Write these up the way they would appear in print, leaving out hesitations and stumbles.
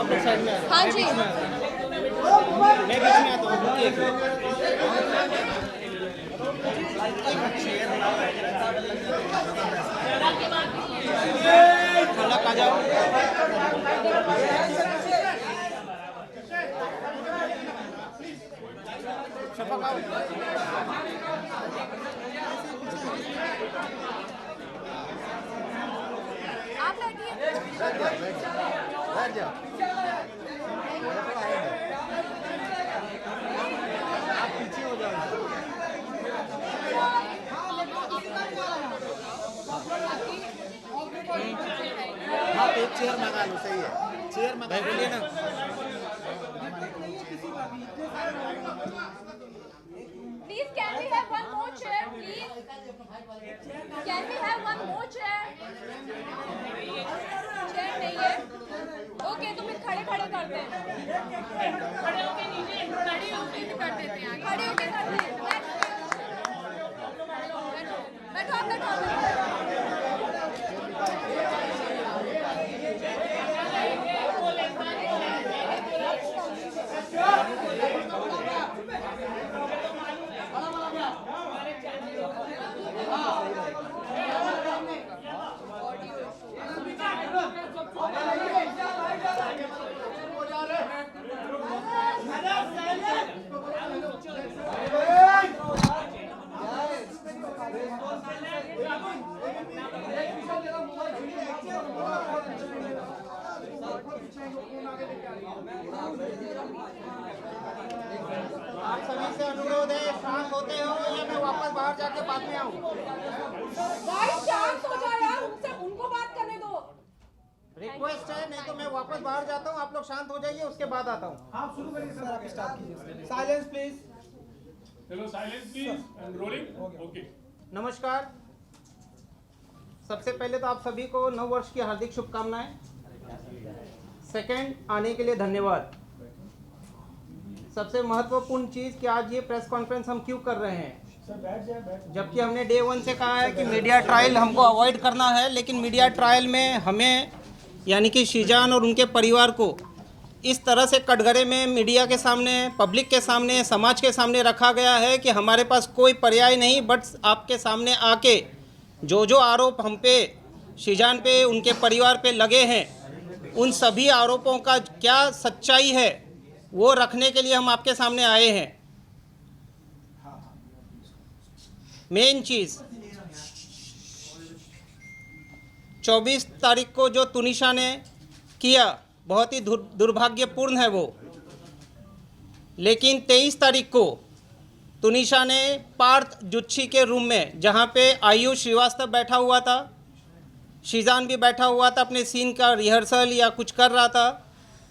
आप लोग साइड में हाँ जी। मैं बीच में आता हूँ। रुकिए एक मिनट। खलक आ जाओ। शफक आओ। आप बैठ जाओ। आप पीछे हो जाओ। हाँ तो एक चेयर मंगा लो, सही है, चेयर मंगा लो। बोलिए ना। Please, can we have one more chair, please? Can we have one more chair? Chair नहीं है? Okay, तो फिर खड़े खड़े करते हैं। खड़े होके नीचे कर देते हैं। खड़े होके करते हैं। बैठो आप बैठो। आप सभी से अनुरोध है, शांत होते हो या मैं वापस बाहर जाके बाद में आऊँ। गाइस शांत हो जाओ यार, उनको बात करने दो। रिक्वेस्ट है, नहीं तो मैं वापस बाहर जाता हूँ। आप लोग शांत हो जाइए, उसके बाद आता हूँ। आप शुरू करिए सर, आप स्टार्ट कीजिए। Silence please. चलो silence please and rolling. Okay. नमस्कार। सबसे पहले तो आप सभी को नव वर्ष की हार्दिक शुभकामनाएं। सेकंड, आने के लिए धन्यवाद। सबसे महत्वपूर्ण चीज़ कि आज ये प्रेस कॉन्फ्रेंस हम क्यों कर रहे हैं, जबकि हमने डे 1 से कहा है कि मीडिया ट्रायल हमको अवॉइड करना है, लेकिन मीडिया ट्रायल में हमें यानी कि शीजान और उनके परिवार को इस तरह से कटघरे में मीडिया के सामने, पब्लिक के सामने, समाज के सामने रखा गया है कि हमारे पास कोई पर्याय नहीं बट आपके सामने आके जो आरोप हम पे, शीजान पे, उनके परिवार पे लगे हैं, उन सभी आरोपों का क्या सच्चाई है वो रखने के लिए हम आपके सामने आए हैं। मेन चीज़ 24 तारीख को जो तुनिशा ने किया बहुत ही दुर्भाग्यपूर्ण है वो, लेकिन 23 तारीख को तुनिशा ने पार्थ जुच्छी के रूम में, जहाँ पे आयुष श्रीवास्तव बैठा हुआ था, शीजान भी बैठा हुआ था, अपने सीन का रिहर्सल या कुछ कर रहा था,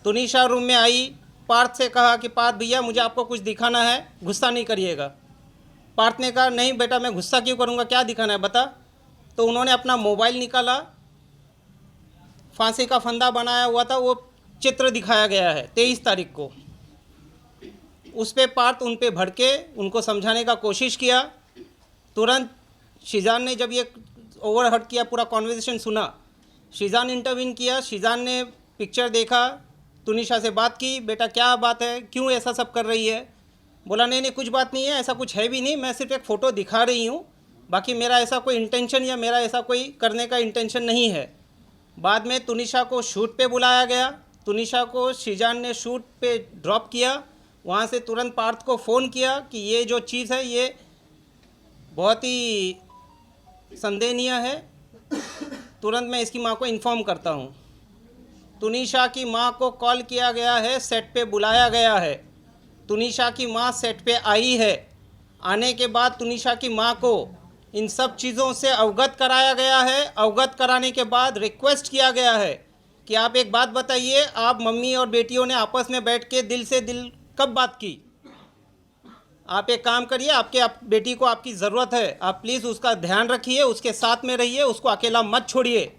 तुनिशा रूम में आई, पार्थ से कहा कि पार्थ भैया मुझे आपको कुछ दिखाना है, गुस्सा नहीं करिएगा। पार्थ ने कहा नहीं बेटा मैं गुस्सा क्यों करूँगा, क्या दिखाना है बता। तो उन्होंने अपना मोबाइल निकाला, फांसी का फंदा बनाया हुआ था, वो चित्र दिखाया गया है 23 तारीख को। उस पे पार्थ उन पे भड़के, उनको समझाने का कोशिश किया। तुरंत शीजान ने जब ये ओवरहर्ट किया, पूरा कॉन्वर्सेशन सुना, शीजान इंटरवीन किया। शीजान ने पिक्चर देखा, तुनिशा से बात की, बेटा क्या बात है, क्यों ऐसा सब कर रही है। बोला नहीं कुछ बात नहीं है, ऐसा कुछ है भी नहीं, मैं सिर्फ एक फ़ोटो दिखा रही हूँ, बाकी मेरा ऐसा कोई इंटेंशन या मेरा ऐसा कोई करने का इंटेंशन नहीं है। बाद में तुनिशा को शूट पे बुलाया गया, तुनिशा को शीजान ने शूट पे ड्रॉप किया। वहाँ से तुरंत पार्थ को फ़ोन किया कि ये जो चीज़ है ये बहुत ही संदेहनीय है, तुरंत मैं इसकी माँ को इन्फॉर्म करता हूँ। तुनिशा की माँ को कॉल किया गया है, सेट पे बुलाया गया है। तुनिशा की माँ सेट पे आई है। आने के बाद तुनिशा की माँ को इन सब चीज़ों से अवगत कराया गया है। अवगत कराने के बाद रिक्वेस्ट किया गया है कि आप एक बात बताइए, आप मम्मी और बेटियों ने आपस में बैठ के दिल से दिल कब बात की। आप एक काम करिए, आपके बेटी को आपकी ज़रूरत है, आप प्लीज़ उसका ध्यान रखिए, उसके साथ में रहिए, उसको अकेला मत छोड़िए।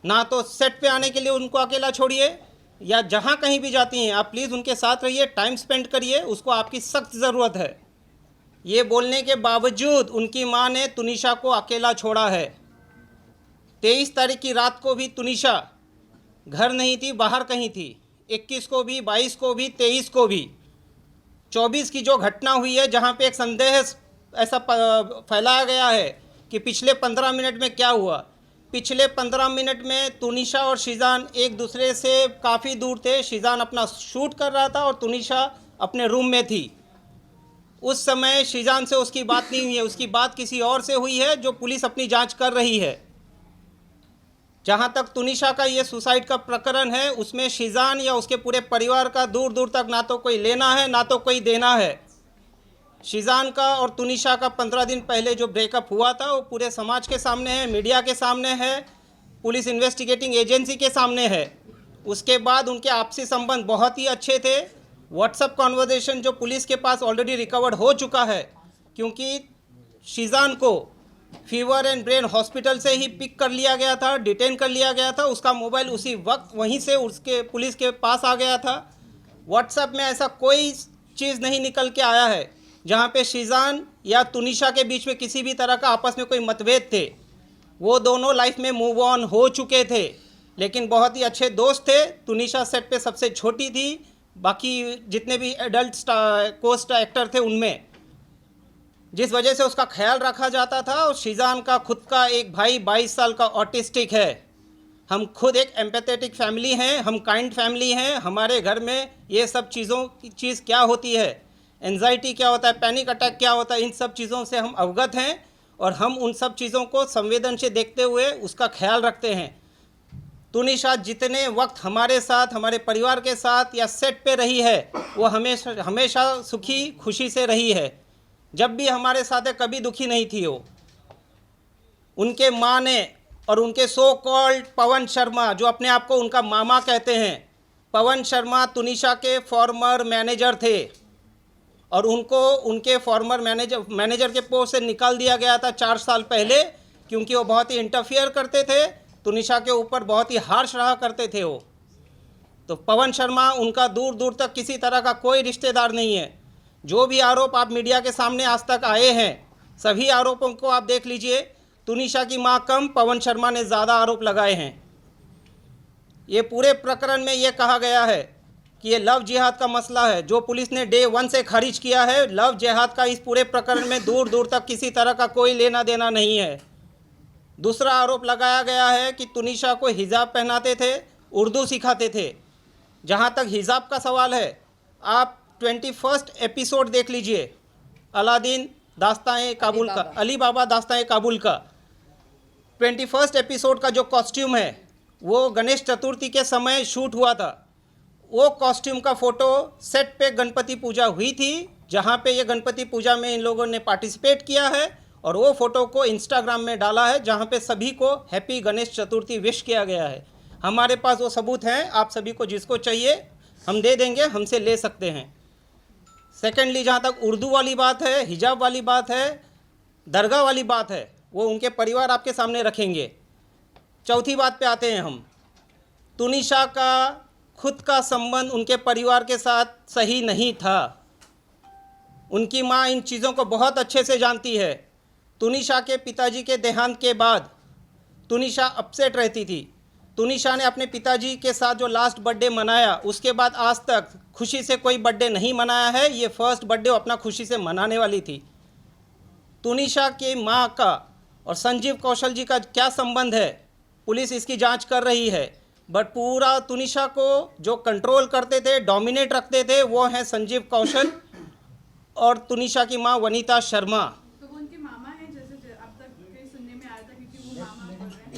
ना तो सेट पे आने के लिए उनको अकेला छोड़िए, या जहाँ कहीं भी जाती हैं आप प्लीज़ उनके साथ रहिए, टाइम स्पेंड करिए, उसको आपकी सख्त ज़रूरत है। ये बोलने के बावजूद उनकी माँ ने तुनिशा को अकेला छोड़ा है। 23 तारीख की रात को भी तुनिशा घर नहीं थी, बाहर कहीं थी। 21 को भी, 22 को भी, 23 को भी, 24 की जो घटना हुई है जहाँ पे एक संदेह ऐसा फैलाया गया है कि पिछले 15 मिनट में क्या हुआ। पिछले 15 मिनट में तुनिशा और शीजान एक दूसरे से काफ़ी दूर थे। शीजान अपना शूट कर रहा था और तुनिशा अपने रूम में थी। उस समय शीजान से उसकी बात नहीं हुई है, उसकी बात किसी और से हुई है जो पुलिस अपनी जांच कर रही है। जहां तक तुनिशा का ये सुसाइड का प्रकरण है, उसमें शीजान या उसके पूरे परिवार का दूर दूर तक ना तो कोई लेना है ना तो कोई देना है। शीजान का और तुनिशा का 15 दिन पहले जो ब्रेकअप हुआ था वो पूरे समाज के सामने है, मीडिया के सामने है, पुलिस इन्वेस्टिगेटिंग एजेंसी के सामने है। उसके बाद उनके आपसी संबंध बहुत ही अच्छे थे। व्हाट्सएप कॉन्वर्जेशन जो पुलिस के पास ऑलरेडी रिकवर्ड हो चुका है, क्योंकि शीजान को फीवर एंड ब्रेन हॉस्पिटल से ही पिक कर लिया गया था, डिटेन कर लिया गया था। उसका मोबाइल उसी वक्त वहीं से उसके पुलिस के पास आ गया था। व्हाट्सएप में ऐसा कोई चीज़ नहीं निकल के आया है जहाँ पे शीजान या तुनिशा के बीच में किसी भी तरह का आपस में कोई मतभेद थे। वो दोनों लाइफ में मूव ऑन हो चुके थे, लेकिन बहुत ही अच्छे दोस्त थे। तुनिशा सेट पे सबसे छोटी थी, बाकी जितने भी एडल्ट कोस्ट एक्टर थे उनमें, जिस वजह से उसका ख्याल रखा जाता था। और शीजान का खुद का एक भाई 22 साल का ऑटिस्टिक है। हम खुद एक एम्पैथेटिक फैमिली हैं, हम काइंड फैमिली हैं। हमारे घर में ये सब चीज़ क्या होती है, एंजाइटी क्या होता है, पैनिक अटैक क्या होता है, इन सब चीज़ों से हम अवगत हैं और हम उन सब चीज़ों को संवेदन से देखते हुए उसका ख्याल रखते हैं। तुनिशा जितने वक्त हमारे साथ, हमारे परिवार के साथ या सेट पे रही है, वो हमेशा सुखी खुशी से रही है। जब भी हमारे साथ है, कभी दुखी नहीं थी वो। उनके माँ ने और उनके सो कॉल्ड पवन शर्मा, जो अपने आप को उनका मामा कहते हैं, पवन शर्मा तुनिशा के फॉर्मर मैनेजर थे और उनको उनके फॉर्मर मैनेजर के पोस्ट से निकाल दिया गया था 4 साल पहले, क्योंकि वो बहुत ही इंटरफियर करते थे, तुनिशा के ऊपर बहुत ही हार्श रहा करते थे वो। तो पवन शर्मा उनका दूर दूर तक किसी तरह का कोई रिश्तेदार नहीं है। जो भी आरोप आप मीडिया के सामने आज तक आए हैं, सभी आरोपों को आप देख लीजिए। तुनिशा की मां कम, पवन शर्मा ने ज़्यादा आरोप लगाए हैं। ये पूरे प्रकरण में ये कहा गया है कि ये लव जिहाद का मसला है, जो पुलिस ने डे 1 से खारिज किया है। लव जिहाद का इस पूरे प्रकरण में दूर दूर तक किसी तरह का कोई लेना देना नहीं है। दूसरा आरोप लगाया गया है कि तुनिशा को हिजाब पहनाते थे, उर्दू सिखाते थे। जहाँ तक हिजाब का सवाल है, आप 21 एपिसोड देख लीजिए, अलादीन दास्तान काबुल का, अली बाबा दास्तान काबुल का 21 एपिसोड का जो कॉस्ट्यूम है वो गणेश चतुर्थी के समय शूट हुआ था। वो कॉस्ट्यूम का फ़ोटो सेट पे गणपति पूजा हुई थी, जहाँ पे ये गणपति पूजा में इन लोगों ने पार्टिसिपेट किया है और वो फ़ोटो को इंस्टाग्राम में डाला है, जहाँ पे सभी को हैप्पी गणेश चतुर्थी विश किया गया है। हमारे पास वो सबूत हैं, आप सभी को जिसको चाहिए हम दे देंगे, हमसे ले सकते हैं। सेकेंडली, जहाँ तक उर्दू वाली बात है, हिजाब वाली बात है, दरगाह वाली बात है, वो उनके परिवार आपके सामने रखेंगे। चौथी बात पे आते हैं हम। तुनिशा का खुद का संबंध उनके परिवार के साथ सही नहीं था। उनकी माँ इन चीज़ों को बहुत अच्छे से जानती है। तुनिशा के पिताजी के देहांत के बाद तुनिशा अपसेट रहती थी। तुनिशा ने अपने पिताजी के साथ जो लास्ट बर्थडे मनाया, उसके बाद आज तक खुशी से कोई बर्थडे नहीं मनाया है। ये फर्स्ट बर्थडे अपना खुशी से मनाने वाली थी। तुनिशा के माँ का और संजीव कौशल जी का क्या संबंध है, पुलिस इसकी जांच कर रही है। बट पूरा तुनिशा को जो कंट्रोल करते थे, डोमिनेट रखते थे, वो हैं संजीव कौशल और तुनिशा की माँ वनीता शर्मा। तो वो उनके मामा हैं, जैसे अब तक कहीं सुनने में आया था, क्योंकि वो मामा बोल रहे हैं।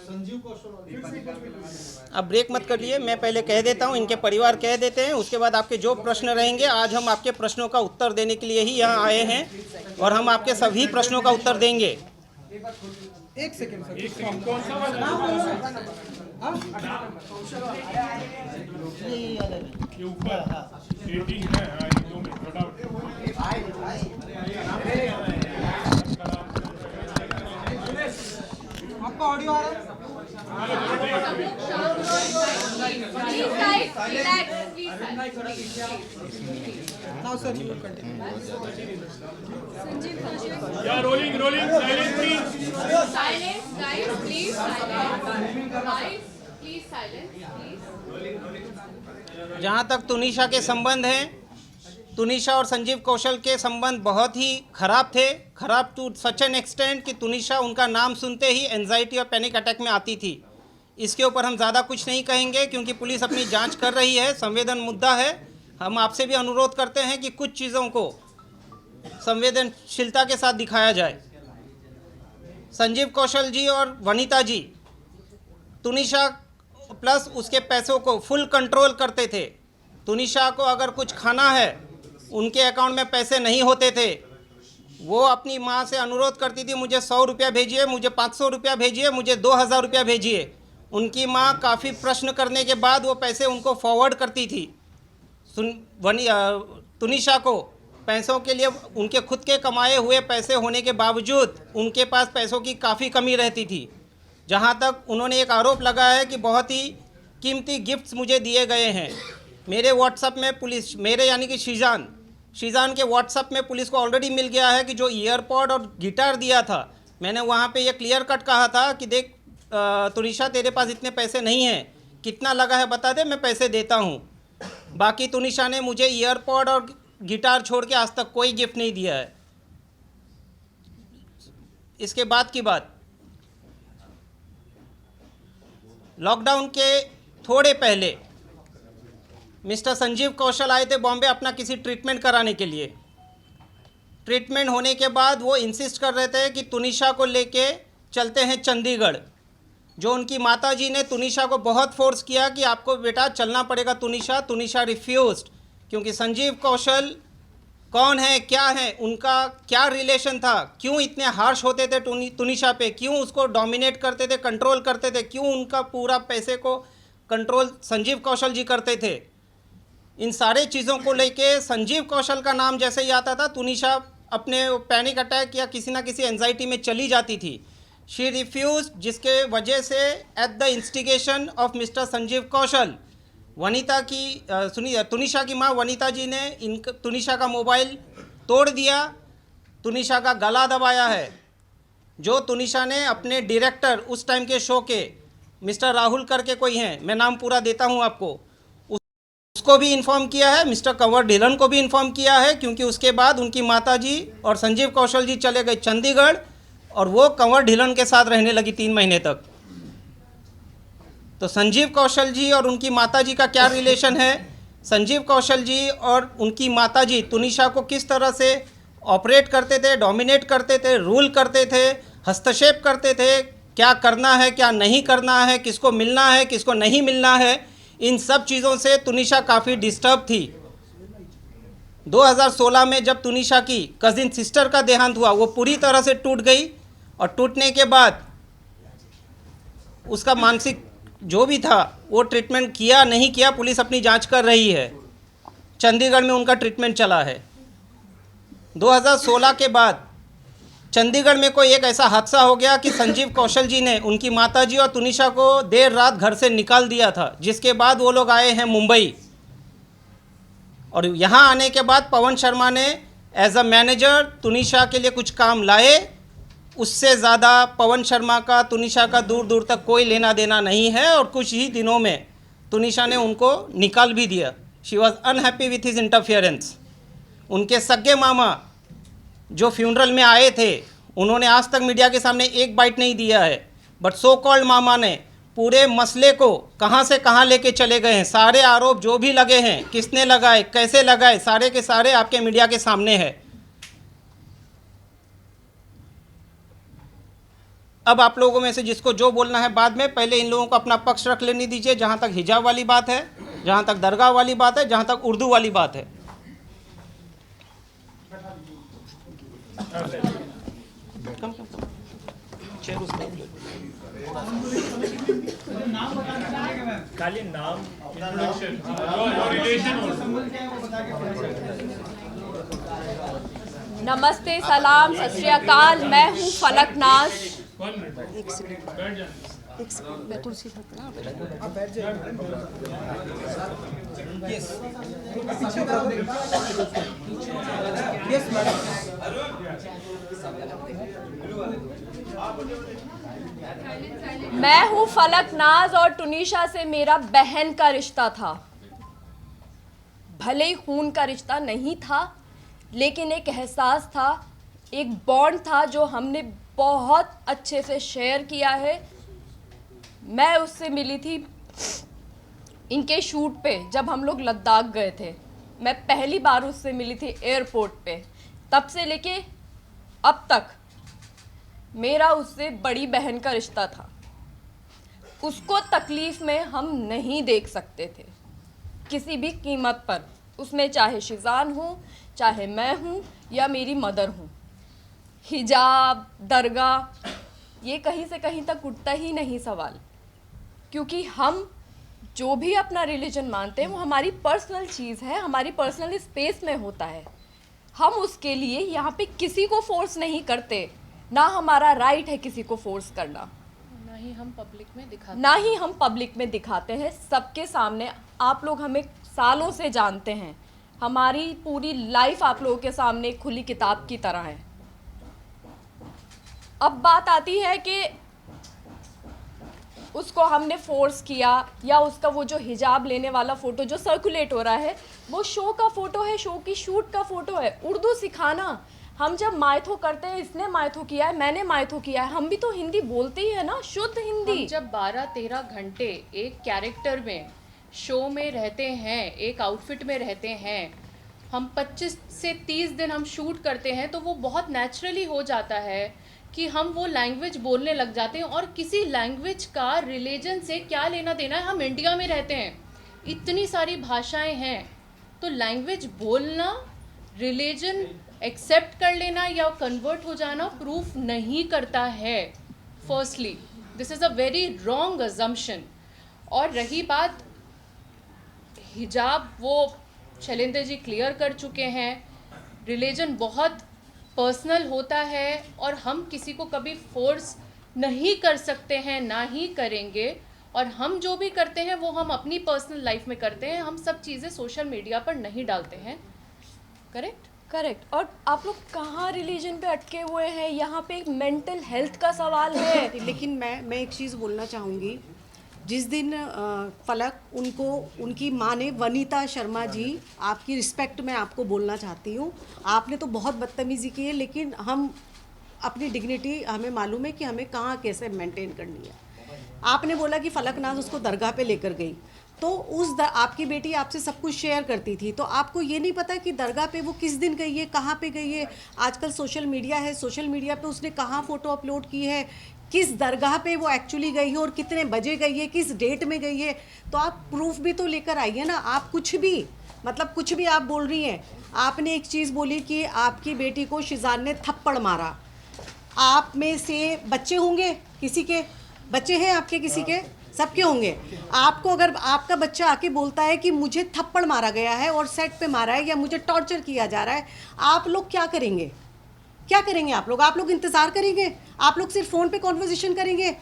संजीव कौशल। अब ब्रेक मत करिए, मैं पहले कह देता हूँ, इनके परिवार कह देते हैं, उसके बाद आपके जो प्रश्न रहेंगे। आज हम आपके प्रश्नों का उत्तर देने के लिए ही यहाँ आए हैं और हम आपके सभी प्रश्नों का उत्तर देंगे। एक सेकंड सर। एक सेकंड, कौन सा वाला? ये ऊपर 18 है। हाँ, ये 2 मिनट फटाफट। आपका ऑडियो आ रहा है? Please guys, relax, please. Now sir, you continue. Sanjeev Kaushal. Yeah, rolling, rolling, silent please. Silence, guys, please silence. Guys, please silence, please. जहाँ तक तुनिशा के संबंध हैं, तुनिशा और संजीव कौशल के संबंध बहुत ही खराब थे, खराब टू सच एन एक्सटेंट कि तुनिशा उनका नाम सुनते ही एंजाइटी और पैनिक अटैक में आती थी। इसके ऊपर हम ज़्यादा कुछ नहीं कहेंगे क्योंकि पुलिस अपनी जांच कर रही है, संवेदन मुद्दा है। हम आपसे भी अनुरोध करते हैं कि कुछ चीज़ों को संवेदनशीलता के साथ दिखाया जाए। संजीव कौशल जी और वनीता जी तुनिशा प्लस उसके पैसों को फुल कंट्रोल करते थे। तुनिशा को अगर कुछ खाना है, उनके अकाउंट में पैसे नहीं होते थे, वो अपनी माँ से अनुरोध करती थी, मुझे 100 रुपया भेजिए, मुझे 500 रुपया भेजिए, मुझे 2000 रुपया भेजिए। उनकी माँ काफ़ी प्रश्न करने के बाद वो पैसे उनको फॉरवर्ड करती थी। तुनिशा को पैसों के लिए उनके खुद के कमाए हुए पैसे होने के बावजूद उनके पास पैसों की काफ़ी कमी रहती थी। जहाँ तक उन्होंने एक आरोप लगाया है कि बहुत ही कीमती गिफ्ट्स मुझे दिए गए हैं। मेरे व्हाट्सएप में पुलिस, मेरे यानी कि शीजान के व्हाट्सएप में पुलिस को ऑलरेडी मिल गया है कि जो ईयरपॉड और गिटार दिया था, मैंने वहाँ पे ये क्लियर कट कहा था कि देख तुनिशा तेरे पास इतने पैसे नहीं हैं, कितना लगा है बता दे, मैं पैसे देता हूँ। बाकी तुनिशा ने मुझे ईयरपॉड और गिटार छोड़ के आज तक कोई गिफ्ट नहीं दिया है। इसके बाद की बात, लॉकडाउन के थोड़े पहले मिस्टर संजीव कौशल आए थे बॉम्बे अपना किसी ट्रीटमेंट कराने के लिए। ट्रीटमेंट होने के बाद वो इंसिस्ट कर रहे थे कि तुनिशा को लेके चलते हैं चंडीगढ़। जो उनकी माताजी ने तुनिशा को बहुत फोर्स किया कि आपको बेटा चलना पड़ेगा तुनिशा। तुनिशा रिफ्यूज्ड क्योंकि संजीव कौशल कौन है, क्या है, उनका क्या रिलेशन था, क्यों इतने हार्श होते थे तुनिशा पे, क्यों उसको डोमिनेट करते थे, कंट्रोल करते थे, क्यों उनका पूरा पैसे को कंट्रोल संजीव कौशल जी करते थे। इन सारे चीज़ों को लेके संजीव कौशल का नाम जैसे ही आता था, तुनिशा अपने पैनिक अटैक या किसी ना किसी एंजाइटी में चली जाती थी। शी रिफ्यूज, जिसके वजह से at the instigation of mister Sanjeev Kaushal, Vanita की तुनिशा की माँ वनीता जी ने तुनिशा का मोबाइल तोड़ दिया, तुनिशा का गला दबाया है। जो तुनिशा ने अपने डायरेक्टर उस टाइम के शो के मिस्टर राहुल करके कोई हैं, मैं नाम पूरा देता हूँ आपको, उसको भी इन्फॉर्म किया है, मिस्टर कंवर ढिलन को भी इन्फॉर्म किया है, क्योंकि उसके बाद उनकी माताजी और संजीव कौशल जी चले गए चंडीगढ़ और वो कंवर ढिलन के साथ रहने लगी 3 महीने तक। तो संजीव कौशल जी और उनकी माताजी का क्या रिलेशन है, संजीव कौशल जी और उनकी माताजी तुनिशा को किस तरह से ऑपरेट करते थे, डोमिनेट करते थे, रूल करते थे, हस्तक्षेप करते थे, क्या करना है क्या नहीं करना है, किसको मिलना है किसको नहीं मिलना है, इन सब चीज़ों से तुनिशा काफ़ी डिस्टर्ब थी। 2016 में जब तुनिशा की कजिन सिस्टर का देहांत हुआ, वो पूरी तरह से टूट गई और टूटने के बाद उसका मानसिक जो भी था वो ट्रीटमेंट किया नहीं किया, पुलिस अपनी जांच कर रही है। चंडीगढ़ में उनका ट्रीटमेंट चला है। 2016 के बाद चंडीगढ़ में कोई एक ऐसा हादसा हो गया कि संजीव कौशल जी ने उनकी माताजी और तुनिशा को देर रात घर से निकाल दिया था, जिसके बाद वो लोग आए हैं मुंबई। और यहाँ आने के बाद पवन शर्मा ने एज अ मैनेजर तुनिशा के लिए कुछ काम लाए। उससे ज़्यादा पवन शर्मा का तुनिशा का दूर दूर तक कोई लेना देना नहीं है और कुछ ही दिनों में तुनिशा ने उनको निकाल भी दिया। She was unhappy with his interference. उनके सगे मामा जो फ्यूनरल में आए थे, उन्होंने आज तक मीडिया के सामने एक बाइट नहीं दिया है, बट सो कॉल्ड मामा ने पूरे मसले को कहां से कहां लेके चले गए हैं। सारे आरोप जो भी लगे हैं, किसने लगाए, कैसे लगाए, सारे के सारे आपके मीडिया के सामने है। अब आप लोगों में से जिसको जो बोलना है बाद में, पहले इन लोगों को अपना पक्ष रख लेने दीजिए। जहां तक हिजाब वाली बात है, जहां तक दरगाह वाली बात है, जहां तक उर्दू वाली बात है। खाली नाम, इंट्रोडक्शन, योर रिलेशन आल्सो। नमस्ते, सलाम, सत श्री अकाल। मैं हूँ फलक नाज। 1 मिनट बैठ जाना। मैं तुलसी आप बैठ जाइए यस पीछे यस मैडम मैं हूँ फलक नाज और टुनीशा से मेरा बहन का रिश्ता था। भले ही खून का रिश्ता नहीं था, लेकिन एक एहसास था, एक बॉन्ड था जो हमने बहुत अच्छे से शेयर किया है। मैं उससे मिली थी इनके शूट पे जब हम लोग लद्दाख गए थे। मैं पहली बार उससे मिली थी एयरपोर्ट पे। तब से लेके अब तक मेरा उससे बड़ी बहन का रिश्ता था। उसको तकलीफ़ में हम नहीं देख सकते थे किसी भी कीमत पर, उसमें चाहे शिजान हो, चाहे मैं हूँ या मेरी मदर हूँ। हिजाब, दरगाह, ये कहीं से कहीं तक उठता ही नहीं सवाल, क्योंकि हम जो भी अपना रिलीजन मानते हैं वो हमारी पर्सनल चीज़ है, हमारी पर्सनल स्पेस में होता है। हम उसके लिए यहाँ पे किसी को फोर्स नहीं करते, ना हमारा राइट है किसी को फोर्स करना, ना ही हम पब्लिक में दिखाते हैं सबके सामने। आप लोग हमें सालों से जानते हैं, हमारी पूरी लाइफ आप लोगों के सामने खुली किताब की तरह है। अब बात आती है कि उसको हमने फोर्स किया या उसका वो जो हिजाब लेने वाला फ़ोटो जो सर्कुलेट हो रहा है वो शो का फ़ोटो है, शो की शूट का फ़ोटो है। उर्दू सिखाना, हम जब मायथो करते हैं, इसने मायथो किया है, मैंने मायथो किया है, हम भी तो हिंदी बोलते ही है ना, शुद्ध हिंदी। हम जब 12-13 घंटे एक कैरेक्टर में शो में रहते हैं, एक आउटफिट में रहते हैं, हम 25 से 30 दिन हम शूट करते हैं, तो वो बहुत नेचुरली हो जाता है कि हम वो लैंग्वेज बोलने लग जाते हैं। और किसी लैंग्वेज का रिलीजन से क्या लेना देना है? हम इंडिया में रहते हैं, इतनी सारी भाषाएं हैं, तो लैंग्वेज बोलना, रिलीजन एक्सेप्ट कर लेना या कन्वर्ट हो जाना प्रूफ नहीं करता है। Firstly this is a very wrong assumption. और रही बात हिजाब, वो शैलेंद्र जी क्लियर कर चुके हैं, रिलीजन बहुत पर्सनल होता है और हम किसी को कभी फोर्स नहीं कर सकते हैं, ना ही करेंगे। और हम जो भी करते हैं वो हम अपनी पर्सनल लाइफ में करते हैं, हम सब चीज़ें सोशल मीडिया पर नहीं डालते हैं। करेक्ट। और आप लोग कहाँ रिलीजन पे अटके हुए हैं? यहाँ पे एक मेंटल हेल्थ का सवाल है। लेकिन मैं एक चीज़ बोलना चाहूँगी। जिस दिन फलक उनको उनकी माँ ने, वनीता शर्मा जी, आपकी रिस्पेक्ट मैं आपको बोलना चाहती हूँ, आपने तो बहुत बदतमीज़ी की है, लेकिन हम अपनी डिग्निटी हमें मालूम है कि हमें कहाँ कैसे मेंटेन करनी है। आपने बोला कि फलक नाज उसको दरगाह पे लेकर गई, तो आपकी बेटी आपसे सब कुछ शेयर करती थी, तो आपको ये नहीं पता कि दरगाह पे वो किस दिन गई है, कहाँ पे गई है। आजकल सोशल मीडिया है, सोशल मीडिया पे उसने कहाँ फ़ोटो अपलोड की है, किस दरगाह पे वो एक्चुअली गई है और कितने बजे गई है, किस डेट में गई है, तो आप प्रूफ भी तो लेकर आइए ना। आप कुछ भी, मतलब कुछ भी आप बोल रही हैं। आपने एक चीज़ बोली कि आपकी बेटी को शिजान ने थप्पड़ मारा। आप में से बच्चे होंगे, किसी के बच्चे हैं आपके, किसी के, सबके होंगे। आपको अगर आपका बच्चा आके बोलता है कि मुझे थप्पड़ मारा गया है और सेट पे मारा है या मुझे टॉर्चर किया जा रहा है, आप लोग क्या करेंगे? क्या करेंगे आप लोग इंतज़ार करेंगे? आप लोग सिर्फ फ़ोन पे कॉन्वर्सेशन करेंगे?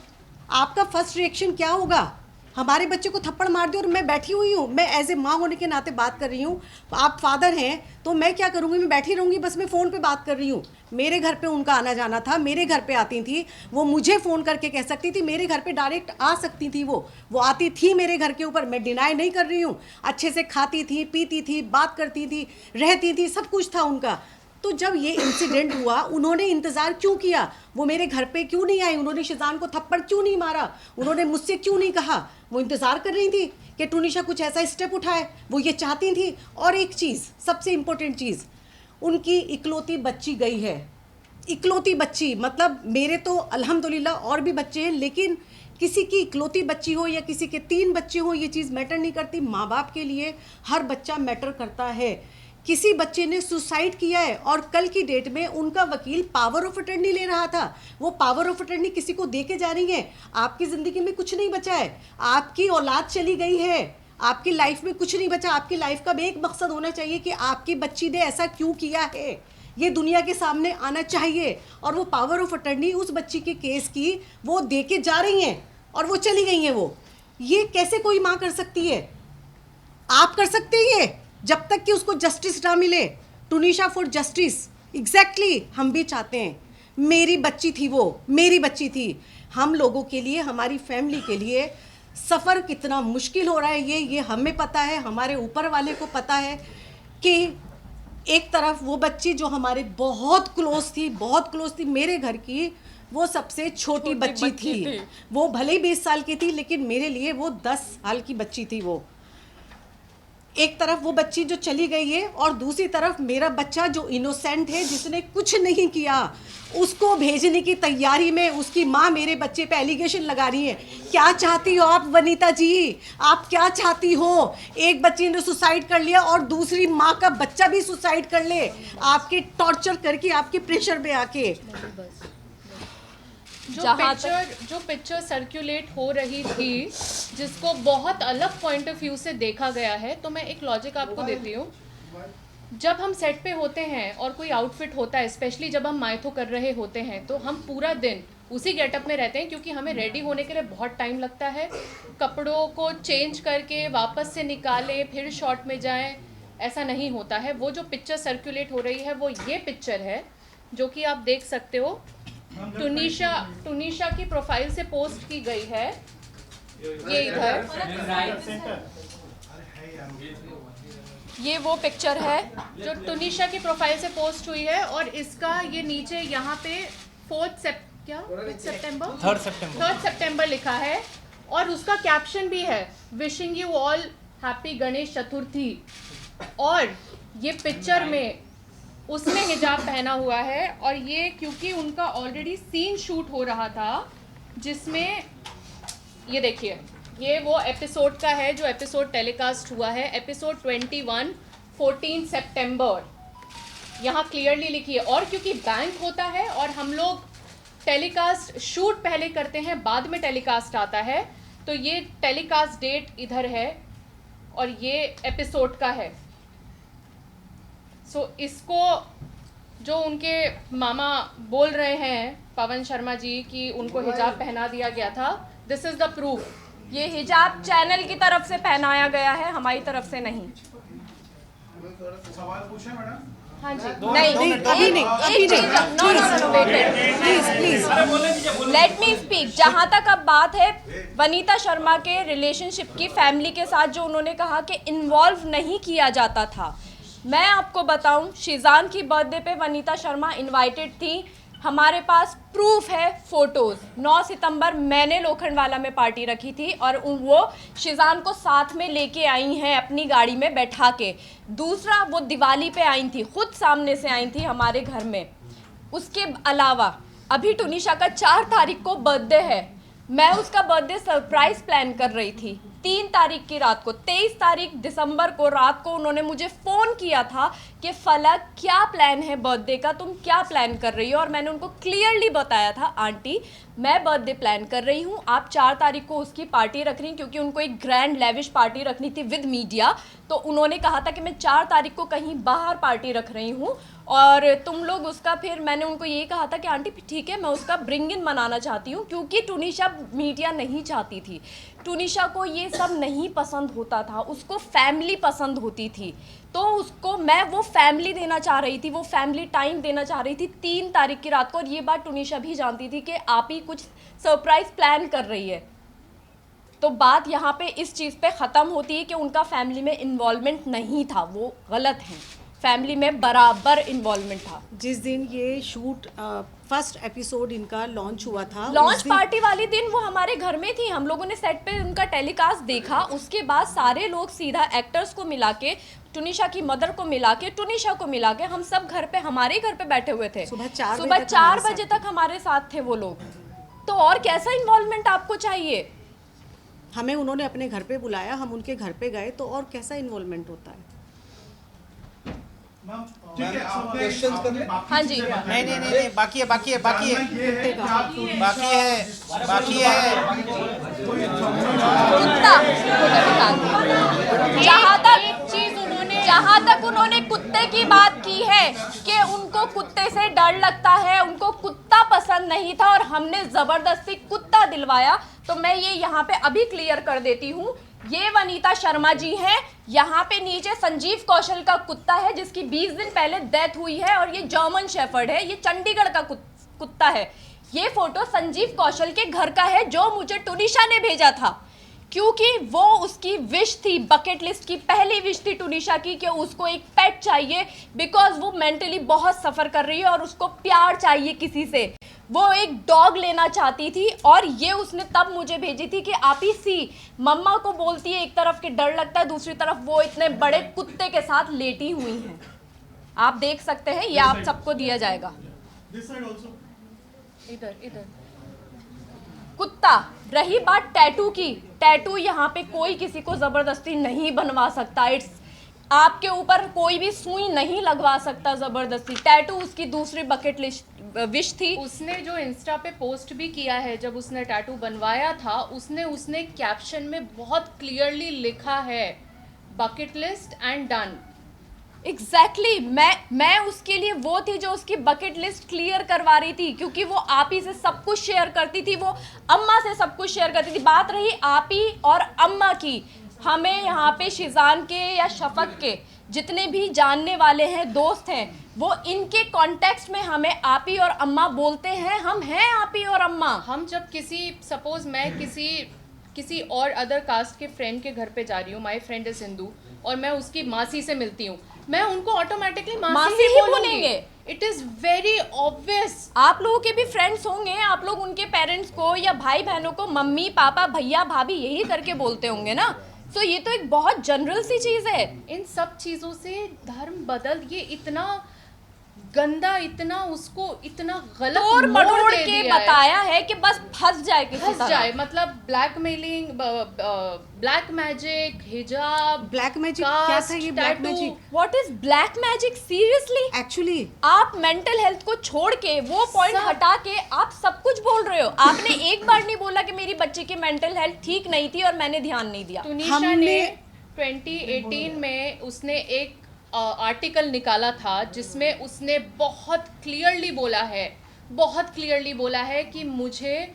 आपका फर्स्ट रिएक्शन क्या होगा? हमारे बच्चे को थप्पड़ मार दिया और मैं बैठी हुई हूँ, मैं एज ए माँ होने के नाते बात कर रही हूँ, आप फादर हैं, तो मैं क्या करूँगी? मैं बैठी रहूँगी, बस मैं फ़ोन पे बात कर रही हूँ। मेरे घर पे उनका आना जाना था, मेरे घर पे आती थी, वो मुझे फ़ोन करके कह सकती थी, मेरे घर पे डायरेक्ट आ सकती थी, वो आती थी मेरे घर के ऊपर, मैं डिनाई नहीं कर रही हूँ। अच्छे से खाती थी, पीती थी, बात करती थी, रहती थी, सब कुछ था उनका। तो जब ये इंसिडेंट हुआ, उन्होंने इंतज़ार क्यों किया? वो मेरे घर पे क्यों नहीं आई? उन्होंने शिजान को थप्पड़ क्यों नहीं मारा? उन्होंने मुझसे क्यों नहीं कहा? वो इंतज़ार कर रही थी कि टुनीशा कुछ ऐसा स्टेप उठाए, वो ये चाहती थी। और एक चीज़, सबसे इम्पोर्टेंट चीज़, उनकी इकलौती बच्ची गई है। इकलौती बच्ची, मतलब मेरे तो अल्हम्दुलिल्लाह और भी बच्चे हैं, लेकिन किसी की इकलौती बच्ची हो या किसी के 3 बच्चे हो, ये चीज़ मैटर नहीं करती। माँ बाप के लिए हर बच्चा मैटर करता है। किसी बच्चे ने सुसाइड किया है और कल की डेट में उनका वकील पावर ऑफ अटर्नी ले रहा था, वो पावर ऑफ अटर्नी किसी को दे के जा रही है। आपकी ज़िंदगी में कुछ नहीं बचा है, आपकी औलाद चली गई है, आपकी लाइफ में कुछ नहीं बचा। आपकी लाइफ का भी एक मकसद होना चाहिए कि आपकी बच्ची ने ऐसा क्यों किया है, ये दुनिया के सामने आना चाहिए। और वो पावर ऑफ अटर्नी उस बच्ची के केस की वो दे के जा रही हैं, और वो चली गई हैं वो। ये कैसे कोई माँ कर सकती है? आप कर सकते हैं ये, जब तक कि उसको जस्टिस ना मिले। टुनीशा फॉर जस्टिस, एग्जैक्टली हम भी चाहते हैं। मेरी बच्ची थी वो, मेरी बच्ची थी। हम लोगों के लिए, हमारी फैमिली के लिए सफ़र कितना मुश्किल हो रहा है ये हमें पता है, हमारे ऊपर वाले को पता है कि एक तरफ वो बच्ची जो हमारे बहुत क्लोज थी मेरे घर की, वो सबसे छोटी बच्ची थी। वो भले ही 20 साल की थी, लेकिन मेरे लिए वो 10 साल की बच्ची थी। वो एक तरफ वो बच्ची जो चली गई है, और दूसरी तरफ मेरा बच्चा जो इनोसेंट है, जिसने कुछ नहीं किया, उसको भेजने की तैयारी में उसकी माँ मेरे बच्चे पे एलिगेशन लगा रही है। क्या चाहती हो आप वनीता जी? आप क्या चाहती हो? एक बच्ची ने सुसाइड कर लिया और दूसरी माँ का बच्चा भी सुसाइड कर ले, आपके टॉर्चर करके, आपके प्रेशर पे आके। जो पिक्चर सर्कुलेट हो रही थी, जिसको बहुत अलग पॉइंट ऑफ व्यू से देखा गया है, तो मैं एक लॉजिक आपको देती हूँ। जब हम सेट पे होते हैं और कोई आउटफिट होता है, स्पेशली जब हम मायथो कर रहे होते हैं, तो हम पूरा दिन उसी गेटअप में रहते हैं, क्योंकि हमें रेडी होने के लिए बहुत टाइम लगता है। कपड़ों को चेंज करके वापस से निकालें, फिर शॉट में जाएं, ऐसा नहीं होता है। वो जो पिक्चर सर्कुलेट हो रही है वो ये पिक्चर है, जो कि आप देख सकते हो। टुनीशा की प्रोफाइल से पोस्ट की गई है, ये इधर। ये वो पिक्चर है जो टुनीशा की प्रोफाइल से पोस्ट हुई है, और इसका ये नीचे यहाँ पे 3 सितंबर लिखा है, और उसका कैप्शन भी है, wishing you all happy Ganesh Chaturthi. और ये पिक्चर में उसने हिजाब पहना हुआ है, और ये क्योंकि उनका ऑलरेडी सीन शूट हो रहा था, जिसमें ये देखिए, ये वो एपिसोड का है जो एपिसोड टेलीकास्ट हुआ है, एपिसोड 21 14 सितंबर, यहाँ क्लियरली लिखी है। और क्योंकि बैंक होता है और हम लोग टेलीकास्ट शूट पहले करते हैं, बाद में टेलीकास्ट आता है, तो ये टेलीकास्ट डेट इधर है और ये एपिसोड का है। सो इसको जो उनके मामा बोल रहे हैं, पवन शर्मा जी, कि उनको हिजाब पहना दिया गया था, दिस इज द प्रूफ। ये हिजाब चैनल की तरफ से पहनाया गया है, हमारी तरफ से नहीं। सवाल पूछे मैडम? हाँ जी। नहीं, अभी नहीं। Let me speak. जहाँ तक अब बात है वनीता शर्मा के रिलेशनशिप की, फैमिली के साथ जो उन्होंने कहा कि इन्वॉल्व नहीं किया जाता था, मैं आपको बताऊं, शीजान की बर्थडे पे वनीता शर्मा इनवाइटेड थी। हमारे पास प्रूफ है, फोटोज़। 9 सितंबर मैंने लोखंडवाला में पार्टी रखी थी और वो शीजान को साथ में लेके आई हैं अपनी गाड़ी में बैठा के। दूसरा, वो दिवाली पे आई थी, खुद सामने से आई थी हमारे घर में। उसके अलावा अभी टुनीशा का 4 तारीख को बर्थडे है, मैं उसका बर्थडे सरप्राइज प्लान कर रही थी। 3 तारीख की रात को, 23 तारीख दिसंबर को रात को उन्होंने मुझे फ़ोन किया था कि फलक क्या प्लान है बर्थडे का, तुम क्या प्लान कर रही हो? और मैंने उनको क्लियरली बताया था, आंटी मैं बर्थडे प्लान कर रही हूँ, आप 4 तारीख को उसकी पार्टी रख रही, क्योंकि उनको एक ग्रैंड लेविश पार्टी रखनी थी विद मीडिया। तो उन्होंने कहा था कि मैं 4 तारीख को कहीं बाहर पार्टी रख रही हूँ और तुम लोग उसका, फिर मैंने उनको ये कहा था कि आंटी ठीक है, मैं उसका ब्रिंग इन मनाना चाहती हूँ, क्योंकि टुनीशा मीडिया नहीं चाहती थी। टुनीशा को ये सब नहीं पसंद होता था, उसको फैमिली पसंद होती थी, तो उसको मैं वो फैमिली देना चाह रही थी, वो फैमिली टाइम देना चाह रही थी 3 तारीख की रात को। और ये बात टुनीशा भी जानती थी कि आप ही कुछ सरप्राइज प्लान कर रही है। तो बात यहाँ पे इस चीज़ पे ख़त्म होती है कि उनका फैमिली में इन्वॉल्वमेंट नहीं था, वो गलत है, फैमिली में बराबर इन्वॉल्वमेंट था। जिस दिन ये शूट फर्स्ट एपिसोड इनका लॉन्च हुआ था, लॉन्च पार्टी वाले दिन वो हमारे घर में थी, हम लोगों ने सेट पे उनका टेलीकास्ट देखा। उसके बाद सारे लोग सीधा एक्टर्स को मिला के, टुनीशा की मदर को मिला के, टुनीशा को मिला के, हम सब घर पे, हमारे घर पे बैठे हुए थे। सुबह 4 बजे तक हमारे साथ थे वो लोग। तो और कैसा इन्वॉल्वमेंट आपको चाहिए? हमें उन्होंने अपने घर पे बुलाया, हम उनके घर पे गए, तो और कैसा इन्वॉल्वमेंट होता है? हाँ जी। नहीं, बाकी है। जहाँ तक उन्होंने कुत्ते की बात की है कि उनको कुत्ते से डर लगता है, उनको कुत्ता पसंद नहीं था और हमने जबरदस्ती कुत्ता दिलवाया। तो मैं ये यहाँ पे अभी क्लियर कर देती हूँ, ये वनीता शर्मा जी हैं, यहाँ पे नीचे संजीव कौशल का कुत्ता है जिसकी 20 दिन पहले डेथ हुई है और ये जर्मन शेफर्ड है, ये चंडीगढ़ का कुत्ता है। ये फोटो संजीव कौशल के घर का है जो मुझे टुनिशा ने भेजा था, क्योंकि वो उसकी विश थी, बकेट लिस्ट की पहली विश थी टुनिशा की कि उसको एक पेट चाहिए, बिकॉज वो मेंटली बहुत सफ़र कर रही है और उसको प्यार चाहिए किसी से। वो एक डॉग लेना चाहती थी और ये उसने तब मुझे भेजी थी कि आप ही सी मम्मा को बोलती है, एक तरफ के डर लगता है, दूसरी तरफ वो इतने बड़े कुत्ते के साथ लेटी हुई हैं। आप देख सकते हैं, ये आप सबको दिया जाएगा। इधर इधर कुत्ता। रही बात टैटू की, टैटू यहाँ पे कोई किसी को जबरदस्ती नहीं बनवा सकता। इट्स आपके ऊपर कोई भी सुई नहीं लगवा सकता जबरदस्ती। टैटू उसकी दूसरी बकेट लिस्ट विश थी। उसने जो इंस्टा पे पोस्ट भी किया है, जब उसने टैटू बनवाया था, उसने कैप्शन में बहुत क्लियरली लिखा है bucket list and done. Exactly मैं उसके लिए वो थी जो उसकी बकेट लिस्ट क्लियर करवा रही थी, क्योंकि वो आप ही से सब कुछ शेयर करती थी, वो अम्मा से सब कुछ शेयर करती थी। बात रही आप ही और अम्मा की, हमें यहाँ पे शिजान के या शफक के जितने भी जानने वाले हैं, दोस्त हैं, वो इनके कॉन्टेक्स्ट में हमें आप ही और अम्मा बोलते हैं। हम हैं आप ही और अम्मा। हम जब सपोज मैं किसी और अदर कास्ट के फ्रेंड के घर पे जा रही हूँ, माई फ्रेंड इज हिंदू, और मैं उसकी मासी से मिलती हूँ, मैं उनको ऑटोमेटिकली मासी ही बोलेंगे। It is very obvious. आप लोगों के भी फ्रेंड्स होंगे, आप लोग उनके पेरेंट्स को या भाई बहनों को मम्मी पापा भैया भाभी यही करके बोलते होंगे ना। तो ये तो एक बहुत जनरल सी चीज है। इन सब चीजों से धर्म बदल, ये इतना गंदा, इतना उसको इतना गलत तोड़ मरोड़ दे के दिया बताया है कि बस फंस जाए किसी फंस तरह। जाए। मतलब ब्लैकमेलिंग, ब्लैक मैजिक, हिजाब, ब्लैक मैजिक क्या था ये? Black magic what is black magic? Seriously actually आप मेंटल हेल्थ को छोड़ के, वो पॉइंट हटा के आप सब कुछ बोल रहे हो। आपने एक बार नहीं बोला कि मेरी बच्ची की मेंटल हेल्थ ठीक नहीं थी और मैंने ध्यान नहीं दिया। तुनिशा ने 2018 में उसने एक आर्टिकल निकाला था जिसमें उसने बहुत क्लियरली बोला है कि मुझे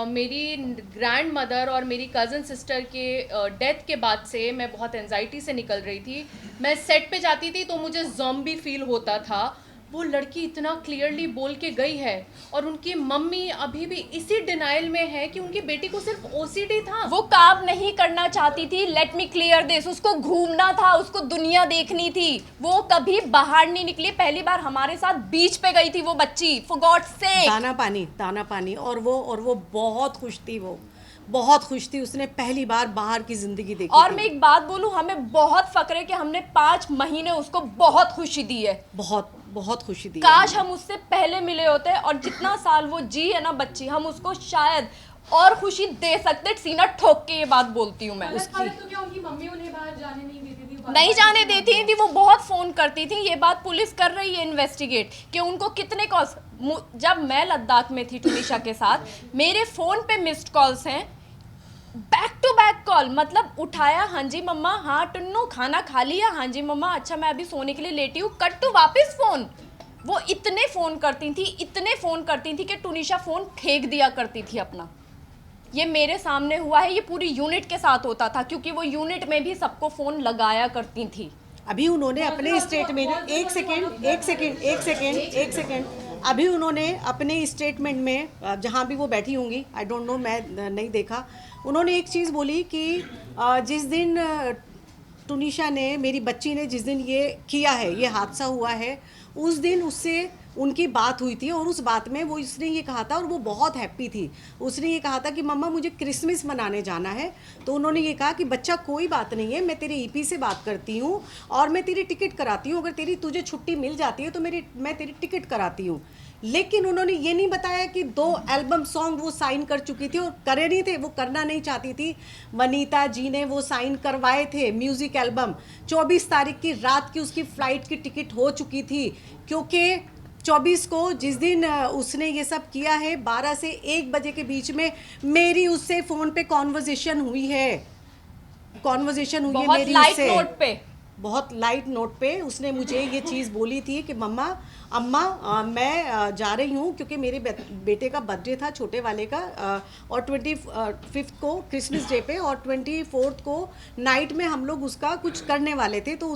मेरी ग्रैंड मदर और मेरी कज़न सिस्टर के डेथ के बाद से मैं बहुत एंजाइटी से निकल रही थी। मैं सेट पे जाती थी तो मुझे ज़ॉम्बी फील होता था। वो लड़की इतना क्लियरली बोल के गई है और उनकी मम्मी अभी भी इसी डिनाइल में है कि उनकी बेटी को सिर्फ ओसीडी था। वो काम नहीं करना चाहती थी। लेट मी क्लियर दिस, उसको घूमना था, उसको दुनिया देखनी थी। वो कभी बाहर नहीं निकली। पहली बार हमारे साथ बीच पे गई थी वो बच्ची, फॉर गॉड सेक। दाना पानी और वो बहुत खुश थी, वो बहुत खुश थी। उसने पहली बार बाहर की जिंदगी देखी। और मैं एक बात बोलूं, हमें बहुत फक्र है कि हमने 5 महीने उसको बहुत खुशी दी है, बहुत खुशी दी। काश हम उससे पहले मिले होते और जितना साल वो जी है ना बच्ची, हम उसको शायद और खुशी दे सकते। सीना ठोक के ये बात बोलती हूँ मैं। उसकी तो क्या उनकी मम्मी उन्हें बाहर जाने नहीं देती थी? नहीं जाने देती थी, वो बहुत फ़ोन करती थी। ये बात पुलिस कर रही है इन्वेस्टिगेट कि उनको कितने कॉल्स। जब मैं लद्दाख में थी टुनिशा के साथ, मेरे फ़ोन पे मिस्ड कॉल्स हैं, बैक टू बैक कॉल। मतलब उठाया, हाँ जी मम्मा, हाँ टुन्नू खाना खा लिया, हाँ जी मम्मा, अच्छा मैं अभी सोने के लिए लेटी हूँ, कट टू वापस फ़ोन। वो इतने फ़ोन करती थी कि टुनिशा फ़ोन फेंक दिया करती थी अपना। ये मेरे सामने हुआ है, ये पूरी यूनिट के साथ होता था, क्योंकि वो यूनिट में भी सबको फ़ोन लगाया करती थी। अभी उन्होंने अपने स्टेटमेंट एक सेकेंड अभी उन्होंने अपने स्टेटमेंट में, जहाँ भी वो बैठी होंगी, आई डोंट नो, मैं नहीं देखा, उन्होंने एक चीज़ बोली कि जिस दिन टुनिशा ने, मेरी बच्ची ने जिस दिन ये किया है, ये हादसा हुआ है, उस दिन उससे उनकी बात हुई थी और उस बात में वो उसने ये कहा था और वो बहुत हैप्पी थी। उसने ये कहा था कि मम्मा मुझे क्रिसमस मनाने जाना है। तो उन्होंने ये कहा कि बच्चा कोई बात नहीं है, मैं तेरे ईपी से बात करती हूँ और मैं तेरी टिकट कराती हूँ, अगर तुझे छुट्टी मिल जाती है तो मैं तेरी टिकट कराती हूँ। लेकिन उन्होंने ये नहीं बताया कि 2 एल्बम सॉन्ग वो साइन कर चुकी थी और करे नहीं थे, वो करना नहीं चाहती थी। वनीता जी ने वो साइन करवाए थे म्यूज़िक एल्बम। 24 तारीख की रात की उसकी फ़्लाइट की टिकट हो चुकी थी, क्योंकि 24 को जिस दिन उसने ये सब किया है, 12 से 1 बजे के बीच में मेरी उससे फ़ोन पे कॉन्वर्जेशन हुई है बहुत मेरी लाइट उससे। नोट पे, बहुत लाइट नोट पे उसने मुझे ये चीज़ बोली थी कि मम्मा अम्मा मैं जा रही हूँ क्योंकि मेरे बेटे का बर्थडे था, छोटे वाले का, और 25 को क्रिसमस डे पे और 24 को नाइट में हम लोग उसका कुछ करने वाले थे। तो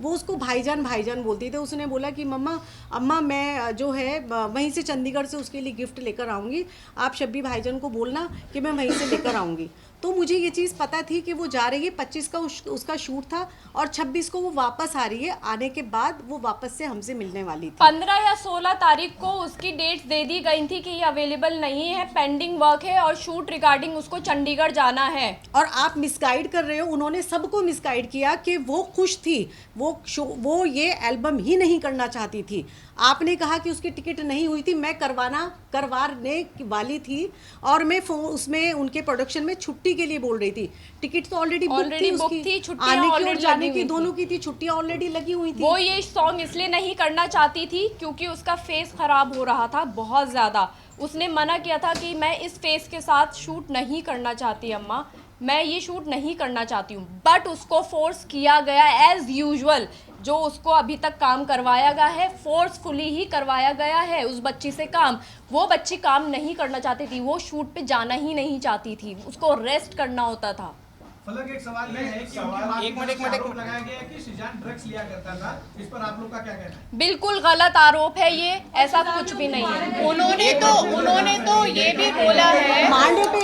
वो उसको भाईजान भाईजान बोलती थी। उसने बोला कि मम्मा अम्मा मैं जो है वहीं से चंडीगढ़ से उसके लिए गिफ्ट लेकर आऊँगी, आप शब्बी भाईजान को बोलना कि मैं वहीं से लेकर आऊँगी। तो मुझे ये चीज़ पता थी कि वो जा रही है, 25 का उसका शूट था और 26 को वो वापस आ रही है। आने के बाद वो वापस से हमसे मिलने वाली थी। 15 या 16 तारीख को उसकी डेट्स दे दी गई थी कि ये अवेलेबल नहीं है, पेंडिंग वर्क है और शूट रिगार्डिंग उसको चंडीगढ़ जाना है। और आप मिसगाइड कर रहे हो, उन्होंने सबको मिसगाइड किया कि वो खुश थी, वो ये एल्बम ही नहीं करना चाहती थी। आपने कहा कि उसकी टिकट नहीं हुई थी, मैं करवाने वाली थी और मैं उसमें उनके प्रोडक्शन में छुट्टी के लिए बोल रही थी। टिकट तो ऑलरेडी बुक थी उसकी, छुट्टियां आने की और जाने की दोनों की थी, छुट्टियां ऑलरेडी लगी हुई थी। वो ये सॉन्ग इसलिए नहीं करना चाहती थी क्योंकि उसका फेस खराब हो रहा था बहुत ज़्यादा। उसने मना किया था कि मैं इस फेस के साथ शूट नहीं करना चाहती अम्मा, मैं ये शूट नहीं करना चाहती हूँ। बट उसको फोर्स किया गया एज यूजुअल, जो उसको अभी तक काम करवाया गया है फोर्सफुली ही करवाया गया है उस बच्ची से काम। वो बच्ची काम नहीं करना चाहती थी, वो शूट पे जाना ही नहीं चाहती थी, उसको रेस्ट करना होता था। फलक एक सवाल ये है कि एक मिनट लगाया गया है कि शिजान ड्रग्स लिया करता था, इस पर आप लोग का क्या कहना है? बिल्कुल गलत आरोप है ये, ऐसा कुछ भी नहीं है। उन्होंने तो ये भी बोला है, मारने पे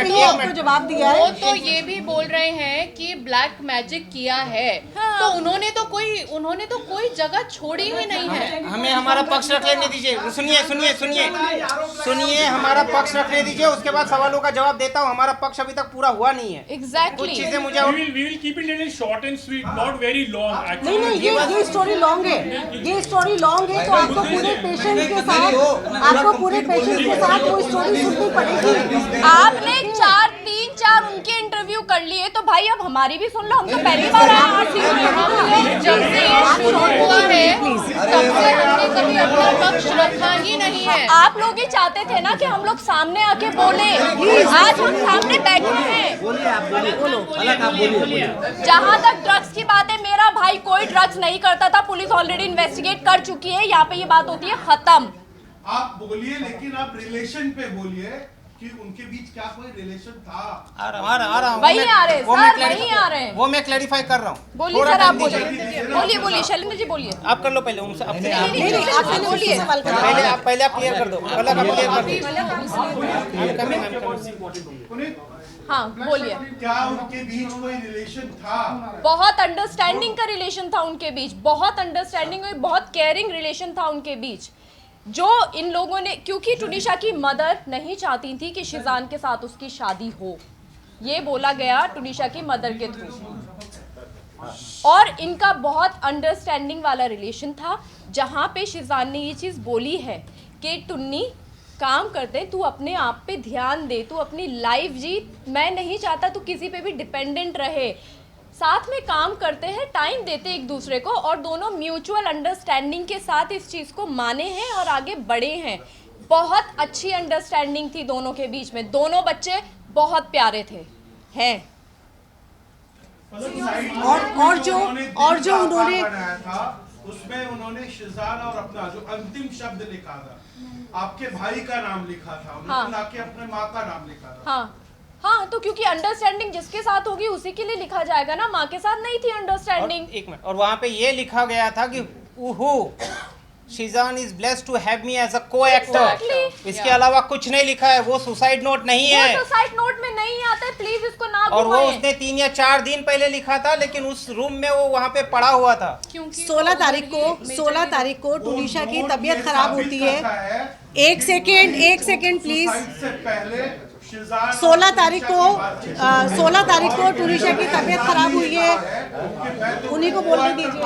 ही आपको जवाब दिया है। वो तो ये भी बोल रहे हैं कि ब्लैक मैजिक किया है। हाँ। तो उन्होंने तो कोई जगह छोड़ी ही नहीं है। हमें हमारा पक्ष रख लेने दीजिए। सुनिए हमारा पक्ष रखने दीजिए, उसके बाद सवालों का जवाब देता हूँ। हमारा पक्ष अभी तक पूरा हुआ नहीं है। कुछ चीजें मुझे we will keep it little short and sweet, not very long actually. नहीं, ये स्टोरी लॉन्ग है, ये स्टोरी लॉन्ग है। तो आपको पूरे पेशेंस के साथ वो स्टोरी सुननी पड़ेगी। आपने 4 उनके इंटरव्यू कर लिए, तो भाई अब हमारी भी सुन लो। हम तो पहली बार आए। जब से ये शूट हुआ है तब से हमने कभी अपना पक्ष रखा ही नहीं है। आप लोग ही चाहते थे ना कि हम लोग सामने आके बोले, आज हम सामने बैठे हैं। बोलिए, आप बोलो, फलक आप बोलिए। जहाँ तक ड्रग्स की बात है, मेरा भाई कोई ड्रग्स नहीं करता था, पुलिस ऑलरेडी इन्वेस्टिगेट कर चुकी है। यहाँ पे ये बात होती है खत्म। आप बोलिए, लेकिन आप रिलेशन पे बोलिए कि उनके बीच क्या कोई रिलेशन था। आ रहा हूँ। वही आ रहे सर, वही आ रहे हैं। वो मैं क्लैरिफाई कर रहा हूँ। बोलिए सर, आप बोलिए शैलेंद्र जी बोलिए। आप कर लो पहले उनसे, बोलिए। पहले आप क्लियर कर दो। हाँ बोलिए। क्या उनके बीच कोई रिलेशन था? बहुत अंडरस्टैंडिंग का रिलेशन था उनके बीच, बहुत अंडरस्टैंडिंग और बहुत केयरिंग रिलेशन था उनके बीच, जो इन लोगों ने, क्योंकि टुनिशा की मदर नहीं चाहती थी कि शिजान के साथ उसकी शादी हो, ये बोला गया टुनिशा की मदर के थ्रू। और इनका बहुत अंडरस्टैंडिंग वाला रिलेशन था, जहाँ पे शिजान ने ये चीज़ बोली है कि टुन्नी काम करते, तू अपने आप पे ध्यान दे, तू अपनी लाइफ जी, मैं नहीं चाहता तू किसी पे भी डिपेंडेंट रहे, साथ में काम करते हैं, टाइम देते एक दूसरे को, और दोनों म्यूचुअल अंडरस्टैंडिंग के साथ इस चीज़ को माने हैं और आगे बढ़े हैं। बहुत अच्छी अंडरस्टैंडिंग थी दोनों के बीच में, दोनों बच्चे बहुत प्यारे थे हैं। और जो उन्होंने बनाया था उसमें उन्होंने शिजान और अपना जो अंतिम शब्द लिखा था, आपके भाई का नाम लिखा था, उन्होंने ना कि अपने माँ का नाम लिखा था। हाँ, तो क्योंकि अंडरस्टैंडिंग जिसके साथ होगी उसी के लिए लिखा जाएगा ना, माँ के साथ नहीं थी अंडरस्टैंडिंग। एक मिनट, और वहाँ पे ये लिखा गया था कि Shizan is blessed to have me as a co-actor. Exactly. इसके अलावा कुछ नहीं लिखा है। वो सुसाइड नोट नहीं है, वो सुसाइड नोट में नहीं आता है, प्लीज इसको ना और वो घुमाएं। उसने 3 या 4 दिन पहले लिखा था, लेकिन उस रूम में वो वहाँ पे पड़ा हुआ था। 16 तारीख को टुनिशा की तबीयत खराब होती है। एक सेकेंड प्लीज। 16 तारीख को टुनिशा की तबीयत खराब हुई है, उन्हीं को बोलने दीजिए,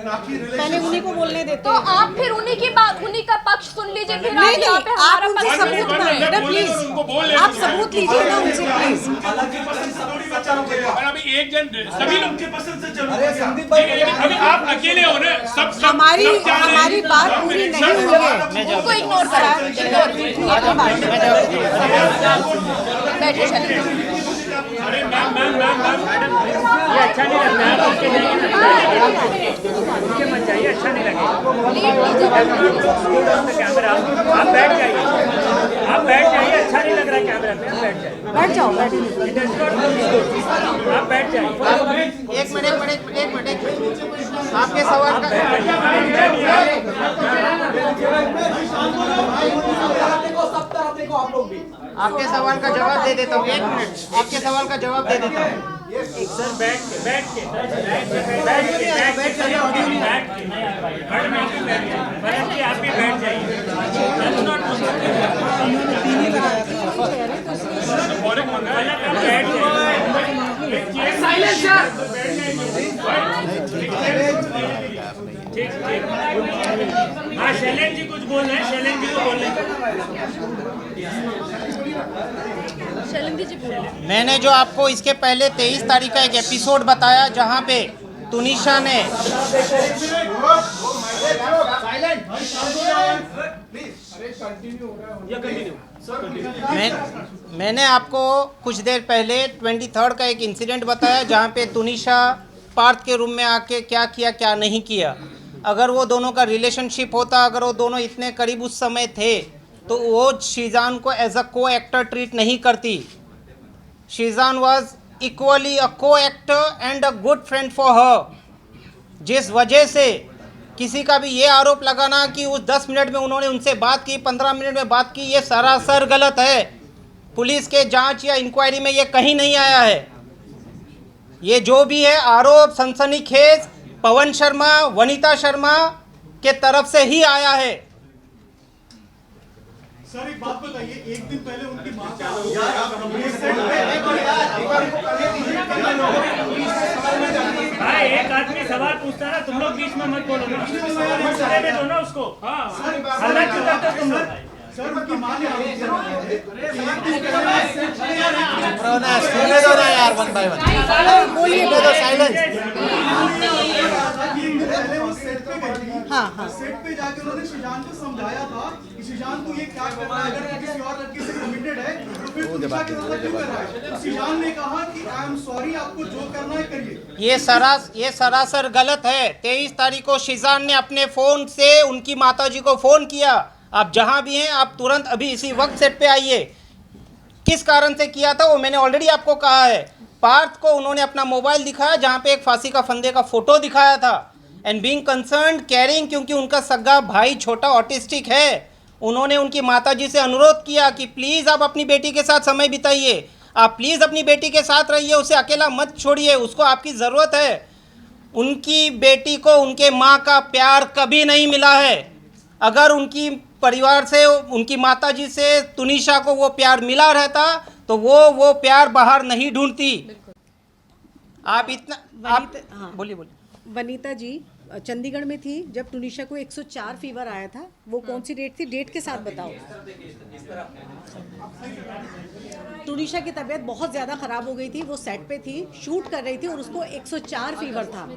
पहले उन्हीं को बोलने देते। तो आप फिर उन्हीं की बात, उन्हीं का पक्ष सुन लीजिए, फिर आप यहाँ पे आप हमारा उनसे पक्ष सबूत मांगिए ना प्लीज, आप सबूत लीजिए ना उनसे प्लीज। अभी एक जन सभी लोग उनके पसंद से जरूर, अभी आप अकेले हो ना, सब हमारी बात पूरी नहीं हुई है, उनको इग्नोर करा, मैं बैठे चलिए। अरे मैम ये अच्छा नहीं लगता है, उसके जाइए, उसके मत जाइए, अच्छा नहीं लगेगा। कैमरा आप बैठ जाइए, अच्छा नहीं लग रहा है कैमरा पे, आप बैठ जाइए, बैठ जाओ, बैठ आप बैठ जाइए। एक मिनट आपके सवाल का आपके सवाल का जवाब दे देता हूँ। एक मिनट आपके सवाल का जवाब दे देता हूँ। सर बैठ के आप भी बैठ जाइए। ठीक हाँ, शैलेंद्र जी कुछ बोल रहे हैं, शैलेंद्र जी को बोल रहे हैं। मैंने जो आपको इसके पहले 23 तारीख का एक एपिसोड बताया जहां पे तुनिशा ने मैंने आपको कुछ देर पहले 23 का एक इंसिडेंट बताया जहां पे तुनिशा पार्थ के रूम में आके क्या किया क्या नहीं किया। अगर वो दोनों का रिलेशनशिप होता, अगर वो दोनों इतने करीब उस समय थे, तो वो शीजान को एज अ को एक्टर ट्रीट नहीं करती। शीजान वॉज इक्वली अ को actor and a good friend for her. जिस वजह से किसी का भी ये आरोप लगाना कि उस 10 मिनट में उन्होंने उनसे बात की, 15 मिनट में बात की, ये सरासर गलत है। पुलिस के जांच या इंक्वायरी में ये कहीं नहीं आया है। ये जो भी है आरोप सनसनीखेज पवन शर्मा, वनीता शर्मा के तरफ से ही आया है। सर एक बात बताइए, एक दिन पहले उनकी मां का भाई एक आदमी सवाल पूछता है, तुम लोग बीच में मत बोलो ना, दो ना उसको। हाँ हल्ला क्यों करते हो तुम लोग? सर उनकी मां ने यार वन बाय वन बोलिए, हाँ सेट पे जाके उन्होंने शीजान को समझाया था कि शीजान तू ये क्या कर रहा है, अगर तू किसी और लड़की से कमिटेड है तो फिर तू निशा के साथ क्यों कर रहा है। तो शीजान ने कहा कि आई एम सॉरी, आपको जो करना है करिए। ये सरासर गलत है। 23 तारीख को शीजान ने अपने फ़ोन से उनकी माताजी को फ़ोन किया, आप जहां भी हैं आप तुरंत अभी इसी वक्त सेट पे आइए। किस कारण से किया था वो मैंने ऑलरेडी आपको कहा है। पार्थ को उन्होंने अपना मोबाइल दिखाया जहां पे एक फांसी का फंदे का फ़ोटो दिखाया था। एंड बीइंग कंसर्न्ड कैरिंग, क्योंकि उनका सगा भाई छोटा ऑटिस्टिक है, उन्होंने उनकी माताजी से अनुरोध किया कि प्लीज़ आप अपनी बेटी के साथ समय बिताइए, आप प्लीज़ अपनी बेटी के साथ रहिए, उसे अकेला मत छोड़िए, उसको आपकी ज़रूरत है। उनकी बेटी को उनके माँ का प्यार कभी नहीं मिला है। अगर उनकी परिवार से, उनकी माताजी से तुनिशा को वो प्यार मिला रहता तो वो प्यार बाहर नहीं ढूंढती। आप इतना हाँ। बोलिए। वनीता जी चंडीगढ़ में थी जब तुनिशा को 104 फीवर आया था। वो कौन सी डेट थी? डेट के साथ बताओ। तुनिशा की तबीयत बहुत ज़्यादा ख़राब हो गई थी, वो सेट पे थी, शूट कर रही थी और उसको 104 फीवर था।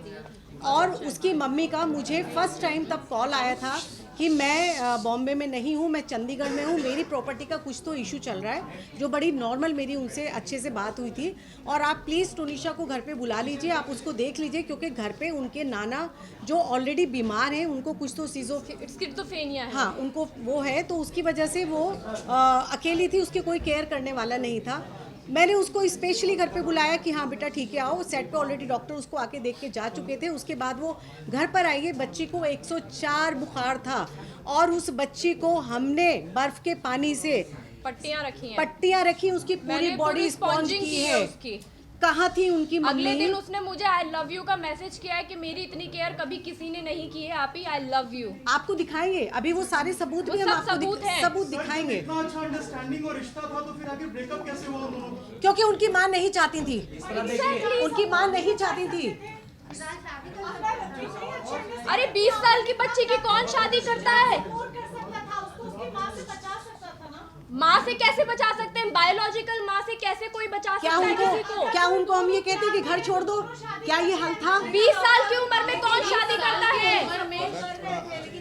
और उसकी मम्मी का मुझे फर्स्ट टाइम तब कॉल आया था कि मैं बॉम्बे में नहीं हूँ, मैं चंडीगढ़ में हूँ, मेरी प्रॉपर्टी का कुछ तो इशू चल रहा है, जो बड़ी नॉर्मल मेरी उनसे अच्छे से बात हुई थी। और आप प्लीज़ तुनिशा को घर पे बुला लीजिए, आप उसको देख लीजिए, क्योंकि घर पे उनके नाना जो ऑलरेडी बीमार हैं, उनको कुछ तो स्किज़ोफ्रेनिया है। हाँ, उनको वो है, तो उसकी वजह से वो अकेली थी, उसकी कोई केयर करने वाला नहीं था। मैंने उसको स्पेशली घर पे बुलाया कि हाँ बेटा ठीक है आओ। सेट पे ऑलरेडी डॉक्टर उसको आके देख के जा चुके थे। उसके बाद वो घर पर आई है। बच्ची को 104 बुखार था और उस बच्ची को हमने बर्फ के पानी से पट्टियाँ रखी, उसकी पूरी बॉडी स्पॉन्ज की है। उसकी कहाँ थी उनकी मम्मी? अगले दिन उसने मुझे आई लव यू का मैसेज किया है कि मेरी इतनी केयर कभी किसी ने नहीं की है, आप ही आई लव यू। आपको दिखाएंगे अभी वो सारे सबूत भी हम आपको सबूत दिखाएंगे। इतना अच्छा अंडरस्टैंडिंग और रिश्ता था तो फिर आखिर ब्रेकअप कैसे हुआ दोनों? क्योंकि उनकी माँ नहीं चाहती थी। उनकी माँ नहीं चाहती थी। अरे 20 साल की बच्ची की कौन शादी करता है? माँ से कैसे बचा सकते हैं? बायोलॉजिकल माँ से कैसे कोई बचा सकता है किसी को? क्या उनको हम ये कहते हैं कि घर छोड़ दो? क्या ये हल था? 20 साल की उम्र में कौन शादी करता है?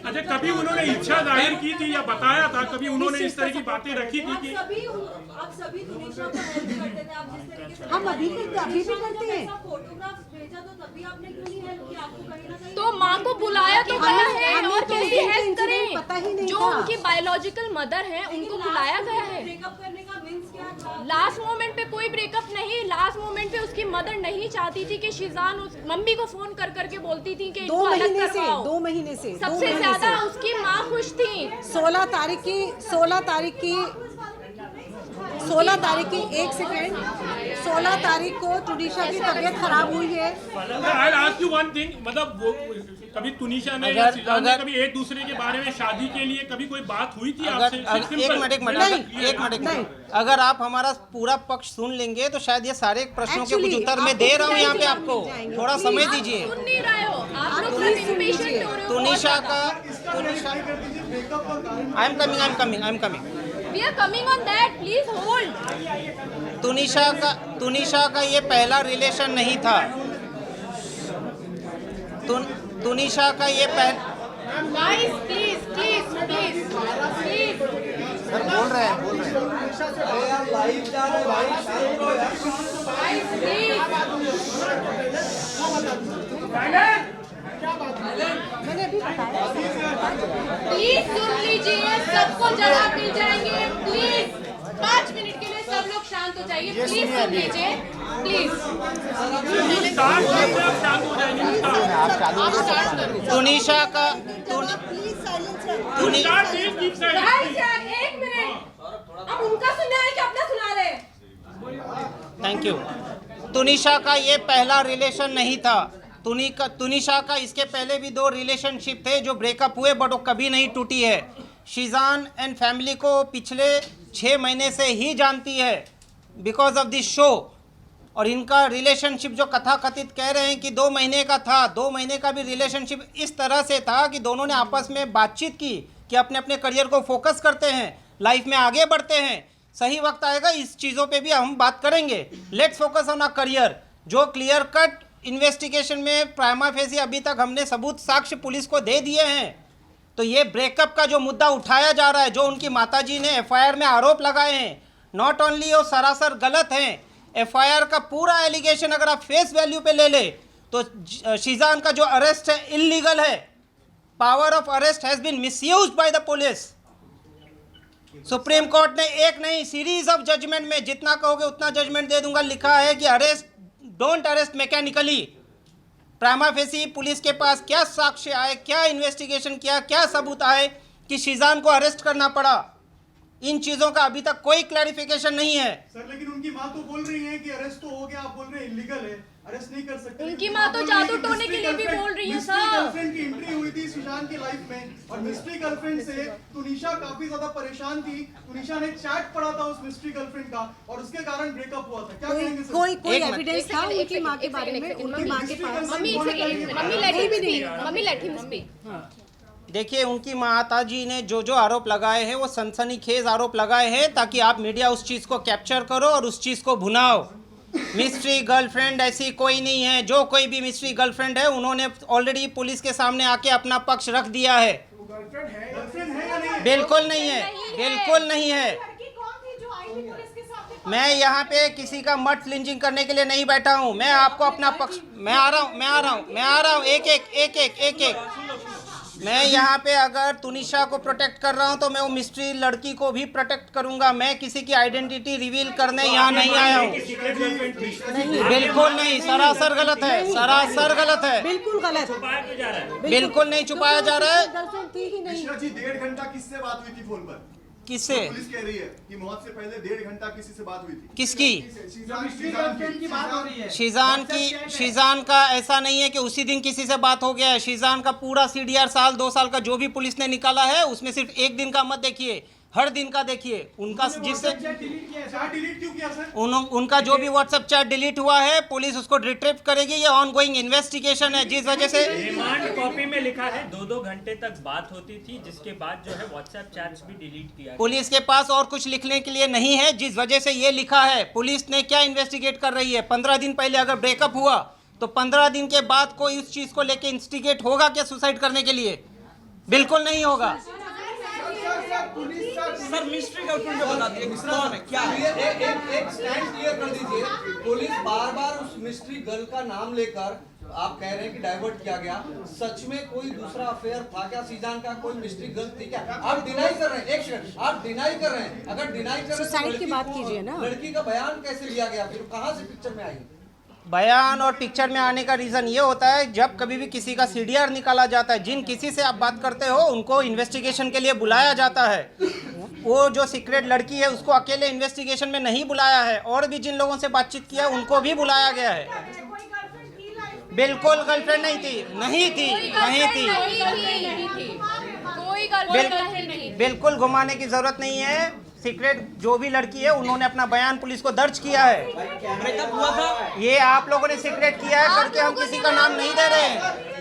अच्छा, कभी उन्होंने इच्छा जाहिर की थी या बताया था? कभी उन्होंने इस तरह की बातें रखी थी कि आप सभी तुनिशा को हेल्प करते थे, आप जिस तरीके से हम अभी भी करते हैं। फोटोग्राफ्स भेजा तो तभी आपने क्यों नहीं हेल्प किया? आपको कहीं ना कहीं तो माँ को बुलाया तो गया है, हमें और तो कैसे इनका हेल्प इंसिडेंट करें? पता ही नहीं जो था। उनकी बायोलॉजिकल मदर है उनको बुलाया गया है। ब्रेकअप करने का मीन्स क्या था? लास्ट मोमेंट पे कोई ब्रेकअप नहीं, लास्ट मोमेंट पे उसकी मदर नहीं चाहती थी कि शिजान उस मम्मी को फोन कर करके बोलती थी कि इनको अलग करवाओ। 2 महीने से सबसे ज्यादा उसकी माँ खुश थी। 16 तारीख की 1 सेकेंड 16 तारीख को तुनिशा की तबीयत खराब हुई है। I ask you one thing, मतलब वो कभी तुनिशा ने या शिजान ने कभी एक दूसरे के बारे में शादी के लिए कभी कोई बात हुई थी आपसे? एक मिनट, अगर आप हमारा पूरा पक्ष सुन लेंगे तो शायद ये सारे प्रश्नों के कुछ उत्तर मैं दे रहा हूँ यहाँ पे आपको, थोड़ा समझ दीजिए। सुन नहीं रहे हो आप लोग, सब impatient हो रहे हो। तुनिशा का I am coming We are coming on that, please hold. Tunisha का ये पहला रिलेशन नहीं था। तुनिशा का ये Guys, please. सर बोल रहे हैं मैंने अभी बताया। प्लीज सुन लीजिए, सबको जवाब मिल जाएंगे। प्लीज 5 मिनट के लिए सब लोग शांत हो जाइए। प्लीज सुन लीजिए, प्लीज। तुनिशा का Guys, यार, 1 मिनट। अब उनका सुनना है कि अपना सुना रहे हैं? Thank you. तुनिशा का ये पहला रिलेशन नहीं था। तुनिशा का इसके पहले भी 2 रिलेशनशिप थे जो ब्रेकअप हुए, बट वो कभी नहीं टूटी है। शिजान एंड फैमिली को पिछले 6 महीने से ही जानती है बिकॉज ऑफ दिस शो। और इनका रिलेशनशिप जो कथाकथित कह रहे हैं कि 2 महीने का था, 2 महीने का भी रिलेशनशिप इस तरह से था कि दोनों ने आपस में बातचीत की कि अपने अपने करियर को फोकस करते हैं, लाइफ में आगे बढ़ते हैं। सही वक्त आएगा इस चीज़ों पे भी हम बात करेंगे। Let's focus on our career. जो क्लियर कट इन्वेस्टिगेशन में प्राइमा फेसी अभी तक हमने सबूत साक्ष्य पुलिस को दे दिए हैं। तो ये ब्रेकअप का जो मुद्दा उठाया जा रहा है, जो उनकी माताजी ने एफआईआर में आरोप लगाए हैं, नॉट ओनली वो सरासर गलत हैं। एफआईआर का पूरा एलिगेशन अगर आप फेस वैल्यू पे ले ले तो शिजान का जो अरेस्ट है इल्लीगल है। Power of arrest has been misused by the police. Supreme court ने एक नहीं सीरीज ऑफ जजमेंट में, जितना कहोगे उतना जजमेंट दे दूंगा, लिखा है कि arrest, don't arrest mechanically. Prima facie police के पास क्या साक्ष्य आए, क्या इन्वेस्टिगेशन किया, क्या सबूत आए कि शिजान को अरेस्ट करना पड़ा, इन चीजों का अभी तक कोई क्लैरिफिकेशन नहीं है। सर लेकिन उनकी माँ तो बोल रही है कि अरेस्ट तो हो गया, आप बोल रहे हैं इलीगल है, अरेस्ट नहीं कर सकते। उनकी माँ तो जादू टोने के लिए भी बोल रही है सर। गर्लफ्रेंड की एंट्री हुई थी शिजान की लाइफ में और मिस्ट्री गर्लफ्रेंड से तुनिशा काफी ज्यादा परेशान थी। तुनिशा ने चैट पढ़ा था उस मिस्ट्री गर्लफ्रेंड का और उसके कारण ब्रेकअप हुआ था। क्या कहेंगे सर? कोई एविडेंस था उनकी माँ के बारे में? उनकी माँ के पास मम्मी लेट हिम स्पीक। देखिए, उनकी माताजी ने जो जो आरोप लगाए हैं वो सनसनीखेज आरोप लगाए हैं ताकि आप मीडिया उस चीज़ को कैप्चर करो और उस चीज़ को भुनाओ। मिस्ट्री गर्लफ्रेंड ऐसी कोई नहीं है। जो कोई भी मिस्ट्री गर्लफ्रेंड है उन्होंने ऑलरेडी पुलिस के सामने आके अपना पक्ष रख दिया है। बिल्कुल नहीं है, बिल्कुल नहीं है। मैं यहाँ पे किसी का मत लिंचिंग करने के लिए नहीं बैठा हूँ। मैं आपको अपना पक्ष, मैं आ रहा हूँ एक मैं यहाँ पे अगर तुनिशा को प्रोटेक्ट कर रहा हूँ तो मैं वो मिस्ट्री लड़की को भी प्रोटेक्ट करूँगा। मैं किसी की आइडेंटिटी रिवील करने यहाँ नहीं आया हूँ। बिल्कुल नहीं, सरासर गलत है, सरासर गलत है, बिल्कुल गलत, बिल्कुल नहीं छुपाया जा रहा है। गर्लफ्रेंड थी ही नहीं। जी 1.5 घंटा किससे बात हुई थी फोन पर? किससे? पुलिस कह रही है कि मौत से पहले 1.5 घंटा किसी से बात हुई थी। किसकी? की बात हो रही है। शिजान का ऐसा नहीं है कि उसी दिन किसी से बात हो गया है। शिजान का पूरा CDR साल 2 साल का जो भी पुलिस ने निकाला है उसमें सिर्फ 1 दिन का मत देखिए। हर दिन का देखिए उनका, जिससे डिलीट किया है, डिलीट क्यों किया सर? उनका जो भी व्हाट्सएप चैट डिलीट हुआ है, पुलिस उसको रिट्रीव करेगी। ये ऑनगोइंग इन्वेस्टिगेशन है, जिस वजह से रिमांड कॉपी में लिखा है 2-2 घंटे तक बात होती थी, जिसके बाद जो है व्हाट्सएप चैट्स भी डिलीट किया। पुलिस के पास और कुछ लिखने के लिए नहीं है, जिस वजह से ये लिखा है। पुलिस ने क्या इन्वेस्टिगेट कर रही है? 15 दिन पहले अगर ब्रेकअप हुआ तो 15 दिन के बाद कोई उस चीज को लेके इंस्टिगेट होगा क्या सुसाइड करने के लिए? बिल्कुल नहीं होगा। सर मिस्ट्री गर्लफ्रेंड जो बताती है कौन है, क्या है? एक स्टैंड क्लियर कर दीजिए। पुलिस बार बार उस मिस्ट्री गर्ल का नाम लेकर आप कह रहे हैं कि डाइवर्ट किया गया। सच में कोई दूसरा अफेयर था क्या सीजान का? कोई मिस्ट्री गर्ल थी क्या? आप डिनाई कर रहे हैं, एक सेकंड, आप डिनाई कर रहे हैं। अगर डिनाई कर रहे हैं सुसाइड की बात कीजिए ना। लड़की का बयान कैसे लिया गया, फिर कहाँ से पिक्चर में आई? बयान और पिक्चर में आने का रीज़न ये होता है, जब कभी भी किसी का सीडीआर निकाला जाता है, जिन किसी से आप बात करते हो उनको इन्वेस्टिगेशन के लिए बुलाया जाता है। वो जो सीक्रेट लड़की है उसको अकेले इन्वेस्टिगेशन में नहीं बुलाया है, और भी जिन लोगों से बातचीत किया उनको भी बुलाया गया है। बिल्कुल गर्लफ्रेंड नहीं थी, नहीं थी, नहीं थी, कोई गर्लफ्रेंड नहीं। बिल्कुल घुमाने की जरूरत नहीं है। सीक्रेट जो भी लड़की है उन्होंने अपना बयान पुलिस को दर्ज किया है। ब्रेकअप हुआ था, ये आप लोगों ने सीक्रेट किया है करके हम किसी का नाम नहीं दे रहे हैं।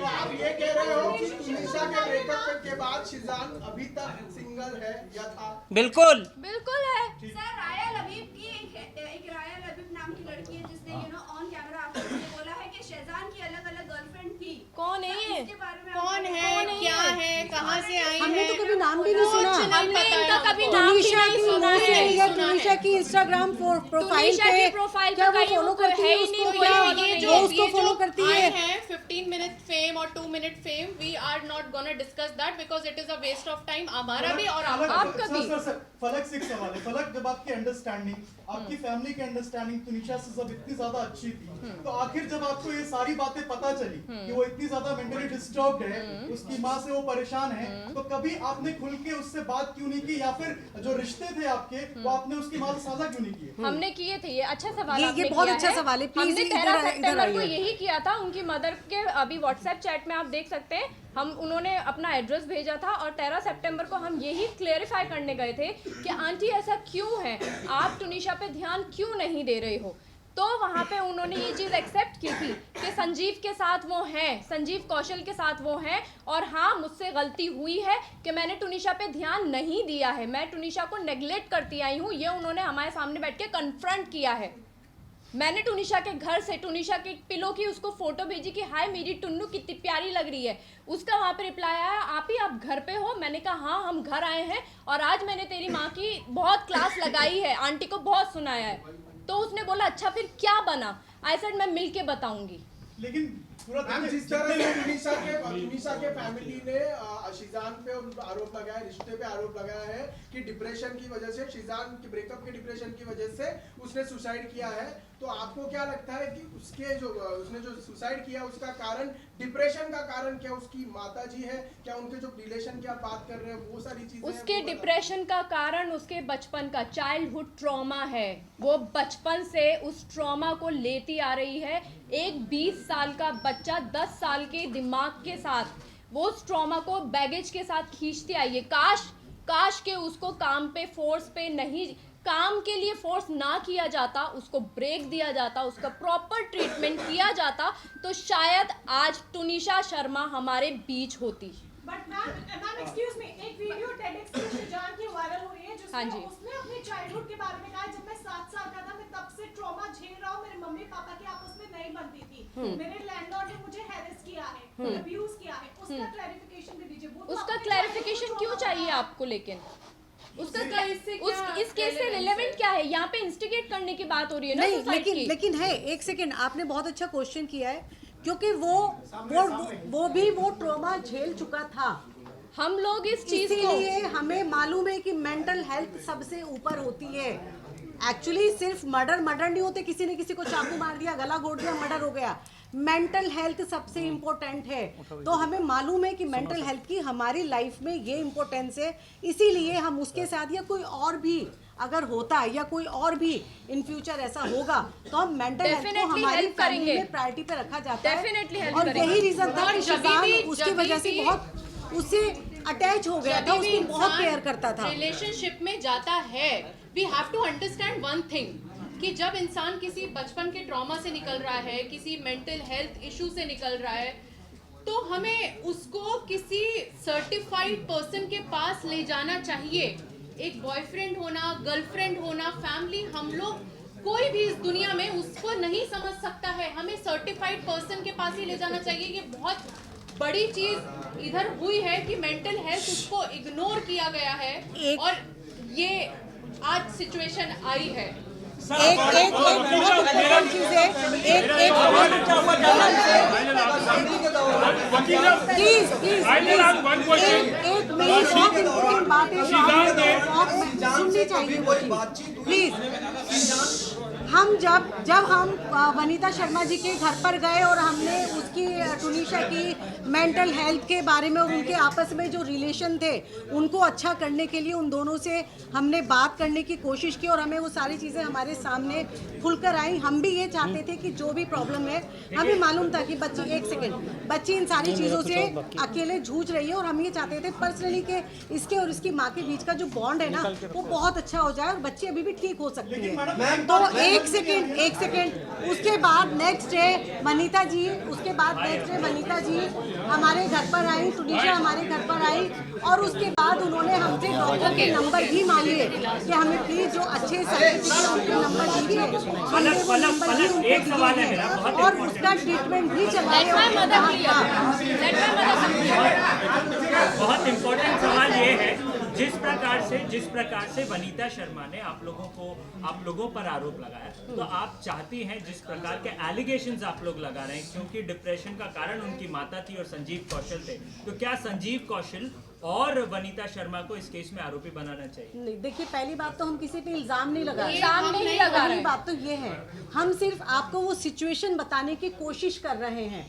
आप ये कह रहे हो कि तुनिशा के ब्रेकअप के बाद शिजान अभी तक सिंगल है या था? बिल्कुल बिल्कुल है। सर राया लबीब की एक राया लबीब नाम की लड़की है जिसने ऑन कैमरा आपको बोला है कि शहजान की अलग अलग गर्लफ्रेंड थी। कौन है ये? इसके बारे में कौन है, क्या है, कहाँ से आई हमने है? तो कभी नाम भी नहीं सुना। हमने इनका कभी नाम भी तुनिशा नहीं की सुना मुंह से है। या तुनिशा की इंस्टाग्राम प्रोफाइल तुनिशा पे की प्रोफाइल क्या पे वो कहीं फॉलो उनको करती है है ही उसको? नहीं, क्या ये वो उसको फॉलो करती है? 15 मिनट फेम और 2 minute fame, we are not gonna discuss that because it is a waste of time, हमारा भी और आपका भी। सर फलक से एक सवाल है। फलक, जब आपकी अंडरस्टैंडिंग, आपकी फैमिली की अंडरस्टैंडिंग तुनिशा से सब इतनी ज्यादा अच्छी थी, तो आखिर जब आपको ये सारी बातें पता चली कि वो इतनी ज्यादा मेंटली डिस्टर्ब्ड है, उसकी माँ से वो परेशान है, तो कभी आपने खुल के उससे बात क्यों नहीं की, या फिर जो रिश्ते थे आपके वो आपने उसकी माँ से साझा क्यों नहीं किए? हमने किए थे। ये अच्छा सवाल ये आपने बहुत किया अच्छा सवाल है। प्लीज हमने इधर 13 सितंबर को आइए। यही किया था। उनकी मदर के अभी व्हाट्सएप चैट में आप देख सकते हैं, उन्होंने अपना एड्रेस भेजा था और 13 सितंबर को हम यही क्लेरिफाई करने गए थे कि आंटी ऐसा क्यों है, आप तुनिशा पे ध्यान क्यों नहीं दे रहे हो। तो वहाँ पे उन्होंने ये चीज़ एक्सेप्ट की थी कि संजीव के साथ वो हैं, संजीव कौशल के साथ वो हैं, और हाँ मुझसे गलती हुई है कि मैंने तुनिशा पे ध्यान नहीं दिया है, मैं तुनिशा को नेग्लेक्ट करती आई हूँ। ये उन्होंने हमारे सामने बैठ के कन्फ्रंट किया है। मैंने तुनिशा के घर से तुनिशा के पिलो की उसको फोटो भेजी कि हाय मेरी टुन्नू कितनी प्यारी लग रही है। उसका वहाँ पे रिप्लाई आया, आप घर पे हो? मैंने कहा हाँ हम घर आए हैं और आज मैंने तेरी माँ की बहुत क्लास लगाई है, आंटी को बहुत सुनाया है। तो उसने बोला अच्छा फिर क्या बना? आई सेड मैं मिल के बताऊंगी। लेकिन मैम जिस तरह से तुनिशा के फैमिली ने शिजान पे आरोप लगाया, रिश्ते पे आरोप लगाया है कि डिप्रेशन की वजह से, शिजान के ब्रेकअप के डिप्रेशन की वजह से उसने सुसाइड किया है, तो आपको क्या लगता है कि उसने जो सुसाइड किया उसका कारण, डिप्रेशन का कारण क्या उसकी माताजी है, क्या उनके जो रिलेशन की आप बात कर रहे हैं वो सारी चीजें? उसके डिप्रेशन का कारण उसके बचपन का चाइल्डहुड ट्रॉमा है। वो बचपन से उस ट्रॉमा को लेती आ रही है। एक 20 साल का बच्चा 10 साल के दिमाग के साथ वो उस ट्रॉमा को बैगेज के साथ खींचती आई है। काश के उसको काम पे फोर्स पे नहीं, काम के लिए फोर्स ना किया जाता, उसको ब्रेक दिया जाता, उसका प्रॉपर ट्रीटमेंट किया जाता, तो शायद आज तुनिशा शर्मा हमारे बीच होती। बट मैम एक्सक्यूज मी, एक वीडियो टेडएक्स पे शिजान की वायरल हो रही है जिसमें उसने अपने चाइल्डहुड के बारे में कहा, जब मैं 7 साल का था मैं तब से ट्रॉमा झेल रहा हूँ, मेरे मम्मी पापा की आपस में नहीं बनती थी, मेरे लैंडलॉर्ड ने मुझे हैरेस किया है, अब्यूज किया है। उसका क्लैरिफिकेशन दे दीजिए। उसका क्लैरिफिकेशन क्यों चाहिए आपको? लेकिन उसका इस केस से रिलेवेंट क्या है? यहाँ पे इंस्टिगेट करने की बात हो रही है ना। नहीं, लेकिन है, एक सेकंड, आपने बहुत अच्छा क्वेश्चन किया है, क्योंकि वो भी वो ट्रॉमा झेल चुका था। हम लोग इस चीज को, इसीलिए हमें मालूम है कि मेंटल हेल्थ सबसे ऊपर होती है। एक्चुअली सिर्फ मर्डर नहीं होते, किसी ने किसी को चाकू मार दिया, गला घोट दिया, मर्डर हो गया। मेंटल हेल्थ सबसे इम्पोर्टेंट है। तो हमें मालूम है कि मेंटल हेल्थ की हमारी लाइफ में ये इम्पोर्टेंस है, इसीलिए हम उसके साथ, या कोई और भी अगर होता है या कोई और भी इन फ्यूचर ऐसा होगा, तो हम मेंटल हेल्थ को हमारी फैमिली में प्रायोरिटी पे रखा जाता है। और यही रीजन था कि शिजान उसकी वजह से बहुत, उससे अटैच हो गया था, उसको बहुत केयर करता था। रिलेशनशिप में जाता है, we have to understand one thing कि जब इंसान किसी बचपन के ट्रॉमा से निकल रहा है, किसी मेंटल हेल्थ इशू से निकल रहा है, तो हमें उसको किसी सर्टिफाइड पर्सन के पास ले जाना चाहिए। एक बॉयफ्रेंड होना, गर्लफ्रेंड होना, फैमिली, हम लोग कोई भी इस दुनिया में उसको नहीं समझ सकता है, हमें सर्टिफाइड पर्सन के पास ही ले जाना चाहिए। ये बहुत बड़ी चीज इधर हुई है कि मेंटल हेल्थ उसको इग्नोर किया गया है और ये आज सिचुएशन आई है। एक बहुत इम्पोर्टेंट चीज है, प्लीज एक मेरी बहुत इम्पोर्टेंट बात है सुननी चाहिए प्लीज। हम जब हम वनीता शर्मा जी के घर पर गए और हमने उसकी टुनीशा की मेंटल हेल्थ के बारे में और उनके आपस में जो रिलेशन थे उनको अच्छा करने के लिए उन दोनों से हमने बात करने की कोशिश की और हमें वो सारी चीज़ें हमारे सामने खुलकर आई। हम भी ये चाहते थे कि जो भी प्रॉब्लम है, हमें मालूम था कि बच्ची इन सारी चीज़ों से अकेले जूझ रही है और हम ये चाहते थे पर्सनली कि इसके और इसकी माँ के बीच का जो बॉन्ड है ना वो बहुत अच्छा हो जाए और बच्ची अभी भी ठीक हो सकती है। तो एक सेकेंड उसके बाद नेक्स्ट डे वनीता जी हमारे घर पर आई, टुनीशा हमारे घर पर आई और उसके बाद उन्होंने हमसे डॉक्टर के नंबर भी मांगे कि हमें प्लीज जो अच्छे सर्टिफिकेट उनके नंबर दीजिए। हमने वो नंबर भी उनको दिए और उसका ट्रीटमेंट भी चलाए। बहुत इम्पोर्टेंट सवाल ये है, जिस प्रकार से वनीता शर्मा ने आप लोगों पर आरोप लगाया, तो आप चाहती हैं जिस प्रकार के एलिगेशंस आप लोग लगा रहे हैं, क्योंकि डिप्रेशन का कारण उनकी माता थी और संजीव कौशल थे, तो क्या संजीव कौशल और वनीता शर्मा को इस केस में आरोपी बनाना चाहिए? नहीं, देखिए पहली बात तो हम किसी पे इल्जाम नहीं लगा रहे। पहली बात तो ये है, हम सिर्फ आपको वो सिचुएशन बताने की कोशिश कर रहे हैं।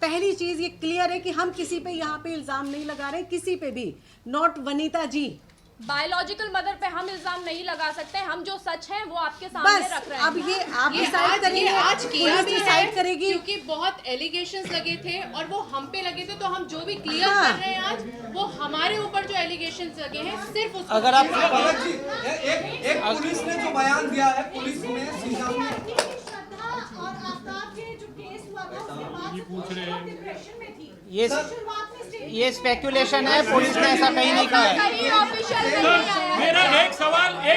पहली चीज ये क्लियर है कि हम किसी पे यहाँ पे इल्जाम नहीं लगा रहे, किसी पे भी, not Vanita ji. Biological mother पे हम इल्जाम नहीं लगा सकते, हम जो सच है वो आपके सामने रख रहे हैं। अब ये आप डिसाइड करेंगे, आज किया भी डिसाइड करेगी, क्योंकि बहुत एलिगेशंस लगे थे और वो हम पे लगे थे, तो हम जो भी क्लियर कर रहे हैं आज, वो हमारे ऊपर जो एलिगेशंस लगे हैं सिर्फ उसको अगर आप एक पुलिस ने जो बयान दिया है, पुलिस ने श्रद्धा और आफ्ताब के जो केस हुआ था उसके बाद पूछ रहे हैं डिप्रेशन में थी। ये स्पेक्यूलेशन है, पुलिस ने ऐसा कहीं नहीं कहा है। मेरा एक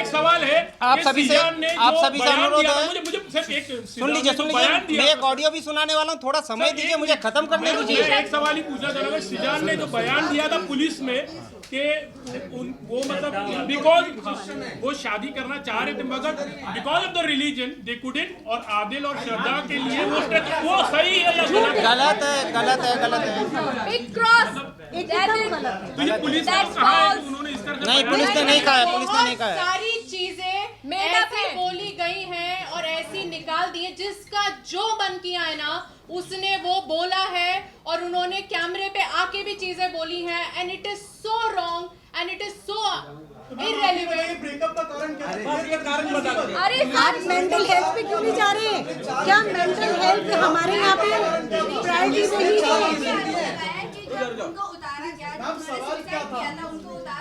सवाल है, आप सभी से अनुरोध है, मुझे सिर्फ एक सुन लीजिए, मैं एक ऑडियो भी सुनाने वाला हूँ, थोड़ा समय दीजिए, मुझे खत्म करने दीजिए। एक सवाल ही पूछना चाह रहा हूँ, सिजान ने जो बयान दिया था पुलिस में कि वो मतलब बिकॉज वो शादी करना चाह रहे थे मगर because of the religion they couldn't, और आदिल और श्रद्धा के लिए वो सही है या गलत है? बिग क्रॉस, तो ये पुलिस ने कहा है कि उन्होंने इस तरह नहीं, पुलिस ने नहीं कहा है। सारी चीजें ऐसे बोली गई हैं और ऐसी निकाल दी है, जिसका जो मन किया है ना उसने वो बोला है और उन्होंने कैमरे पे आके भी चीजें बोली हैं, and it is so wrong and it is so irrelevant. Breakup का कारण क्या है? कारण बता दीजिए। अरे आप मेंटल हेल्थ पे क्यों नहीं जा रहे हैं? क्या मेंटल हेल्थ हमारे यहाँ पे प्रायोरिटी नहीं है?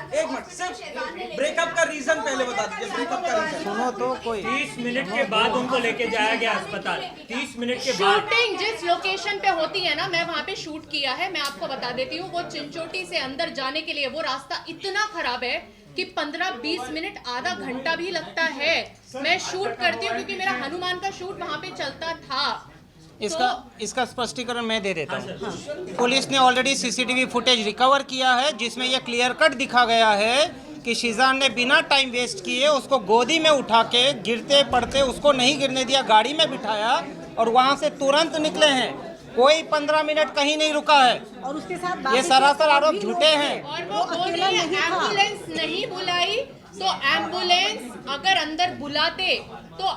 एक मिनट, सिर्फ ब्रेकअप का रीजन पहले बता दीजिए। ब्रेकअप का रीजन सुनो तो कोई 30 मिनट के बाद उनको लेके जाया गया अस्पताल। 30 मिनट के बाद शूटिंग जिस लोकेशन पे होती है ना, मैं वहाँ पे शूट किया है, मैं आपको बता देती हूँ। वो चिंचोटी से अंदर जाने के लिए वो रास्ता इतना खराब है कि 15-20 मिनट, आधा घंटा भी लगता है। मैं शूट करती हूँ क्योंकि मेरा हनुमान का शूट वहाँ पे चलता था। इसका स्पष्टीकरण मैं दे देता हूँ। पुलिस ने ऑलरेडी सीसीटीवी फुटेज रिकवर किया है जिसमें यह क्लियर कट दिखा गया है कि शिजान ने बिना टाइम वेस्ट किए उसको गोदी में उठा के गिरते पड़ते उसको नहीं गिरने दिया, गाड़ी में बिठाया और वहाँ से तुरंत निकले हैं। कोई 15 मिनट कहीं नहीं रुका है और उसके साथ ये सरासर आरोप झूठे हैं। और वो बोल रही है एम्बुलेंस नहीं बुलाई, तो एम्बुलेंस अगर अंदर बुलाते तो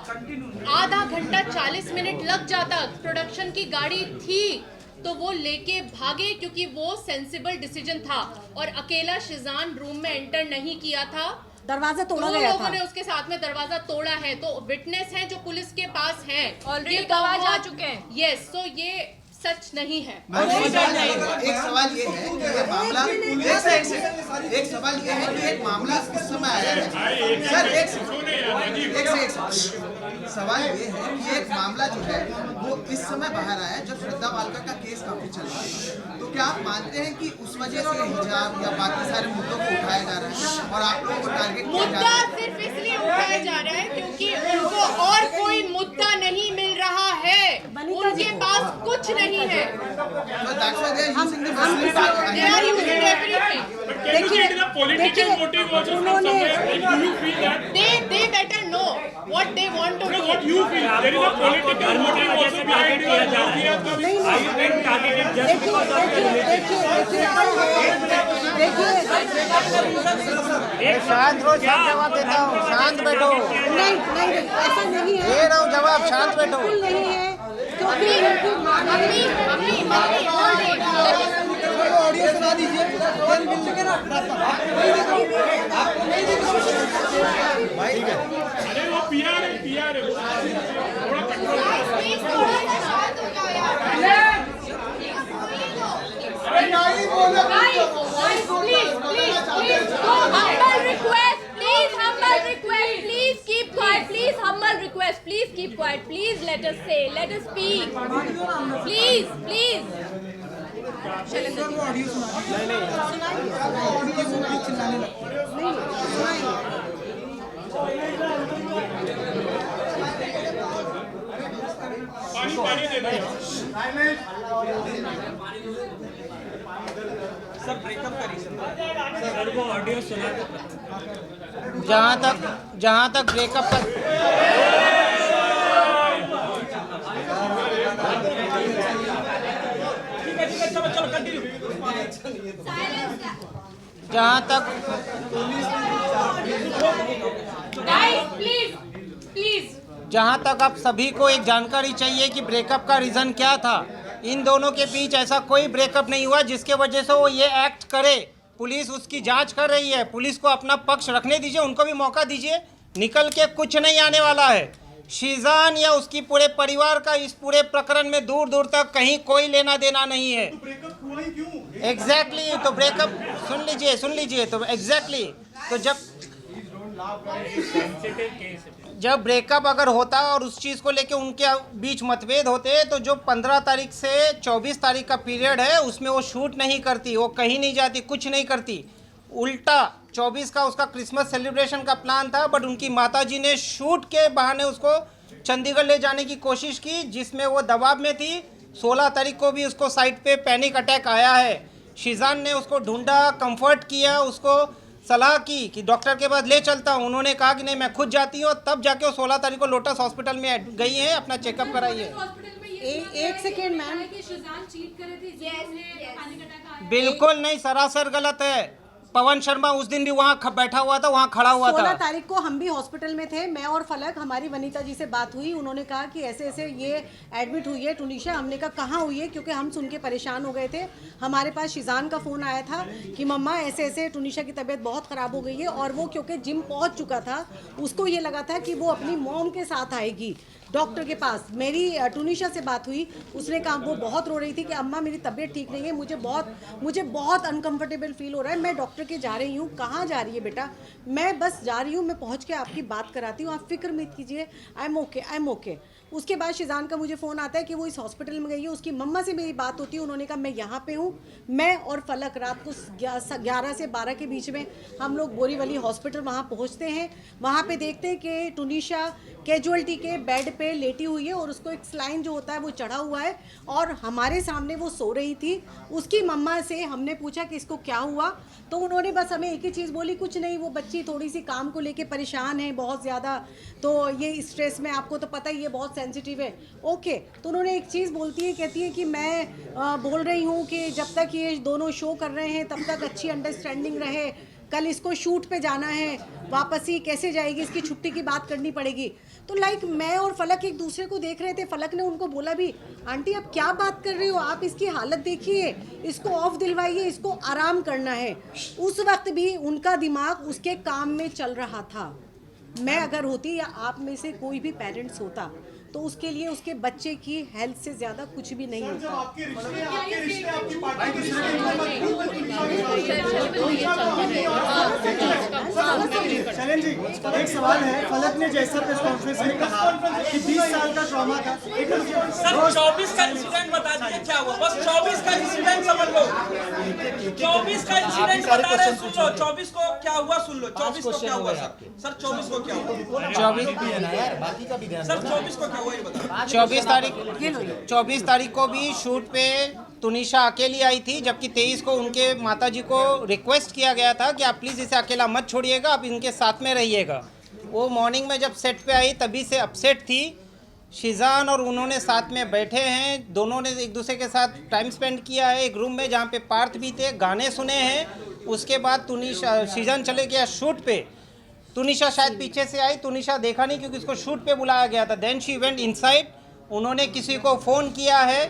आधा घंटा 40 मिनट लग जाता। प्रोडक्शन की गाड़ी थी तो वो लेके भागे क्योंकि वो सेंसिबल डिसीजन था और अकेला शिजान रूम में एंटर नहीं किया था, दरवाजा तोड़ा गया था। लोगों ने उसके साथ में दरवाजा तोड़ा है। तो विटनेस हैं जो पुलिस के पास हैं, ऑलरेडी गवाह जा चुके हैं। यस, तो ये सच नहीं है। एक सवाल ये है कि ये मामला एक सवाल ये है कि एक मामला किस समय आया है सर, एक सवाल ये है कि एक मामला जो है वो इस समय बाहर आया है जब श्रद्धा वालका का केस काफी चल रहा है, तो क्या आप मानते हैं कि उस वजह से हिजाब या बाकी सारे मुद्दों को उठाया जा रहा है और आप लोगों को टारगेट किया जा रहा है? मुद्दा सिर्फ इसलिए उठाया जा रहा है क्योंकि उनको और कोई मुद्दा नहीं मिल रहा है, उनके पास कुछ नहीं है। So that's why they are using the Muslim target. They are using everything. Can you see it is a political motive also from somewhere? Like, do you feel that? They better know what they want to No, do. what you feel? There is a political motive also behind it. Are you being targeted just because of your religion? शांत रहो, शांत जवाब देता हूँ, शांत बैठो। नहीं ऐसा नहीं है, दे रहा हूँ जवाब, शांत बैठो। बिल्कुल नहीं है क्योंकि इनकी ऑडियो सुना दीजिए, फिर मिल सके ना। अरे वो पीआर है थोड़ा control. Please keep quiet. Please let us say. Let us speak. Please. पानी दे दो। सर ब्रेकअप का रीजन सर वो ऑडियो सुना दो। जहाँ तक ब्रेकअप का जहाँ तक जहाँ तक आप सभी को एक जानकारी चाहिए कि ब्रेकअप का रीज़न क्या था। इन दोनों के बीच ऐसा कोई ब्रेकअप नहीं हुआ जिसके वजह से वो ये एक्ट करे। पुलिस उसकी जांच कर रही है, पुलिस को अपना पक्ष रखने दीजिए, उनको भी मौका दीजिए। निकल के कुछ नहीं आने वाला है। शीजान या उसकी पूरे परिवार का इस पूरे प्रकरण में दूर दूर तक कहीं कोई लेना देना नहीं है। एग्जैक्टली तो ब्रेकअप सुन लीजिए तो एग्जैक्टली तो जब ब्रेकअप अगर होता और उस चीज़ को लेके उनके बीच मतभेद होते तो जो 15 तारीख से 24 तारीख का पीरियड है उसमें वो शूट नहीं करती, वो कहीं नहीं जाती, कुछ नहीं करती। उल्टा 24 का उसका क्रिसमस सेलिब्रेशन का प्लान था, बट उनकी माताजी ने शूट के बहाने उसको चंडीगढ़ ले जाने की कोशिश की, जिसमें वो दबाव में थी। 16 तारीख को भी उसको साइट पे पैनिक अटैक आया है। शीजान ने उसको ढूंढा, कंफर्ट किया, उसको सलाह की कि डॉक्टर के पास ले चलता हूँ। उन्होंने कहा कि नहीं मैं खुद जाती हूँ, तब जाके वो 16 तारीख को लोटस हॉस्पिटल में गई है, अपना चेकअप कराइए। एक सेकेंड मैम, बिल्कुल नहीं, सरासर गलत है। पवन शर्मा उस दिन भी वहाँ बैठा हुआ था, वहाँ खड़ा हुआ था। 16 तारीख को हम भी हॉस्पिटल में थे, मैं और फलक, हमारी वनीता जी से बात हुई। उन्होंने कहा कि ऐसे ऐसे ये एडमिट हुई है टुनीशा। हमने कहा कहाँ हुई है, क्योंकि हम सुन के परेशान हो गए थे। हमारे पास शीजान का फ़ोन आया था कि मम्मा ऐसे ऐसे टुनीशा की तबीयत बहुत ख़राब हो गई है। और वो क्योंकि जिम पहुँच चुका था, उसको ये लगा था कि वो अपनी मॉम के साथ आएगी डॉक्टर के पास। मेरी टुनीशा से बात हुई, उसने कहा वो बहुत रो रही थी कि अम्मा मेरी तबीयत ठीक नहीं है, मुझे बहुत अनकंफर्टेबल फील हो रहा है, मैं डॉक्टर के जा रही हूँ। कहाँ जा रही है बेटा? मैं बस जा रही हूँ, मैं पहुँच के आपकी बात कराती हूँ, आप फिक्र मत कीजिए, आई एम ओके। उसके बाद शीजान का मुझे फ़ोन आता है कि वो इस हॉस्पिटल में गई है। उसकी मम्मा से मेरी बात होती है, उन्होंने कहा मैं यहाँ पे हूँ। मैं और फलक रात को 11 से 12 के बीच में हम लोग बोरीवली हॉस्पिटल वहाँ पहुँचते हैं। वहाँ पे देखते हैं कि टुनीशा कैजुअल्टी के बेड पे लेटी हुई है और उसको एक स्लाइन जो होता है वो चढ़ा हुआ है और हमारे सामने वो सो रही थी। उसकी मम्मा से हमने पूछा कि इसको क्या हुआ, तो उन्होंने बस हमें एक ही चीज़ बोली, कुछ नहीं, वो बच्ची थोड़ी सी काम को लेके परेशान है बहुत ज़्यादा, तो ये स्ट्रेस में, आपको तो पता ही है बहुत सेंसिटिव है। ओके, तो उन्होंने एक चीज़ बोलती है, कहती है कि मैं बोल रही हूँ कि जब तक ये दोनों शो कर रहे हैं तब तक अच्छी अंडरस्टैंडिंग रहे। कल इसको शूट पे जाना है, वापस ही कैसे जाएगी, इसकी छुट्टी की बात करनी पड़ेगी। तो लाइक मैं और फलक एक दूसरे को देख रहे थे। फलक ने उनको बोला भी, आंटी आप क्या बात कर रही हो, आप इसकी हालत देखिए, इसको ऑफ दिलवाइए, इसको आराम करना है। उस वक्त भी उनका दिमाग उसके काम में चल रहा था। मैं अगर होती या आप में से कोई भी पेरेंट्स होता, तो उसके लिए उसके बच्चे की हेल्थ से ज़्यादा कुछ भी नहीं होता। आपके रिश्ते आपकी पार्टी के शैलेंद्र जी, एक सवाल है। फलक ने जैसा प्रेस कॉन्फ्रेंस में कहा कि 20 साल का ट्रॉमा था। सर 24 का इंसिडेंट बता दीजिए क्या हुआ, बस 24 का इंसिडेंट समझ लो। 24 का इंसिडेंट बता रहे हैं, सुन लो। 24 को क्या हुआ सुन लो। 24 को क्या हुआ सर 24 को क्या हुआ? 24 को क्या हुआ ये बताओ। 24 तारीख को भी शूट पे तुनिशा अकेली आई थी, जबकि 23 को उनके माताजी को रिक्वेस्ट किया गया था कि आप प्लीज़ इसे अकेला मत छोड़िएगा, आप इनके साथ में रहिएगा। वो मॉर्निंग में जब सेट पे आई तभी से अपसेट थी। शिजान और उन्होंने साथ में बैठे हैं, दोनों ने एक दूसरे के साथ टाइम स्पेंड किया है एक रूम में जहाँ पे पार्थ भी थे, गाने सुने हैं। उसके बाद शिजान चले गया शूट पे। तुनिशा शायद पीछे से आई, तुनिशा देखा नहीं क्योंकि उसको शूट पे बुलाया गया था। देन शी वेंट इनसाइड, उन्होंने किसी को फ़ोन किया है,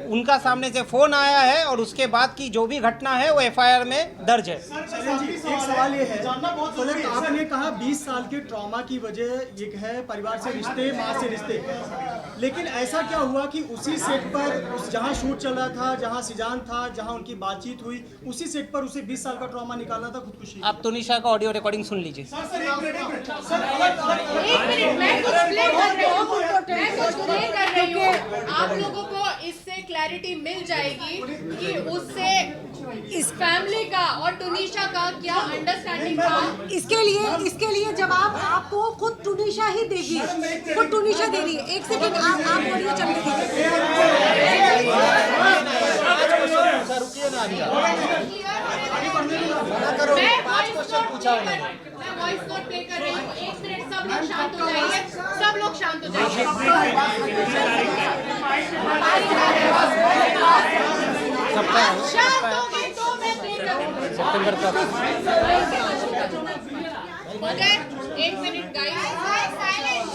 उनका सामने से फ़ोन आया है और उसके बाद की जो भी घटना है वो एफआईआर में दर्ज है। एक सवाल ये है, फलक आपने कहा 20 साल के ट्रॉमा की वजह एक है परिवार से रिश्ते, माँ से रिश्ते, लेकिन ऐसा क्या हुआ कि उसी सेट पर जहाँ शूट चल रहा था, जहाँ शिजान था, जहाँ उनकी बातचीत हुई, उसी सेट पर उसे 20 साल का ट्रॉमा निकालना था खुदकुशी? आप तुनिशा का ऑडियो रिकॉर्डिंग सुन लीजिए। आप लोगों को इससे क्लैरिटी मिल जाएगी कि उससे इस फैमिली का और टुनीशा का क्या अंडरस्टैंडिंग था। इसके लिए जवाब आपको खुद टुनीशा ही देगी, खुद टुनीशा दे रही है। एक सेकंड, आप ऑडियो चलने दीजिए। मैं वॉइस नोट प्ले कर रही हूँ। 1 मिनट, सब लोग शांत हो जाइए, सब लोग शांत हो जाइए। शांत हो गए तो मैं प्ले करूँगी। सितंबर का ओके, 1 मिनट गाइस, साइलेंट।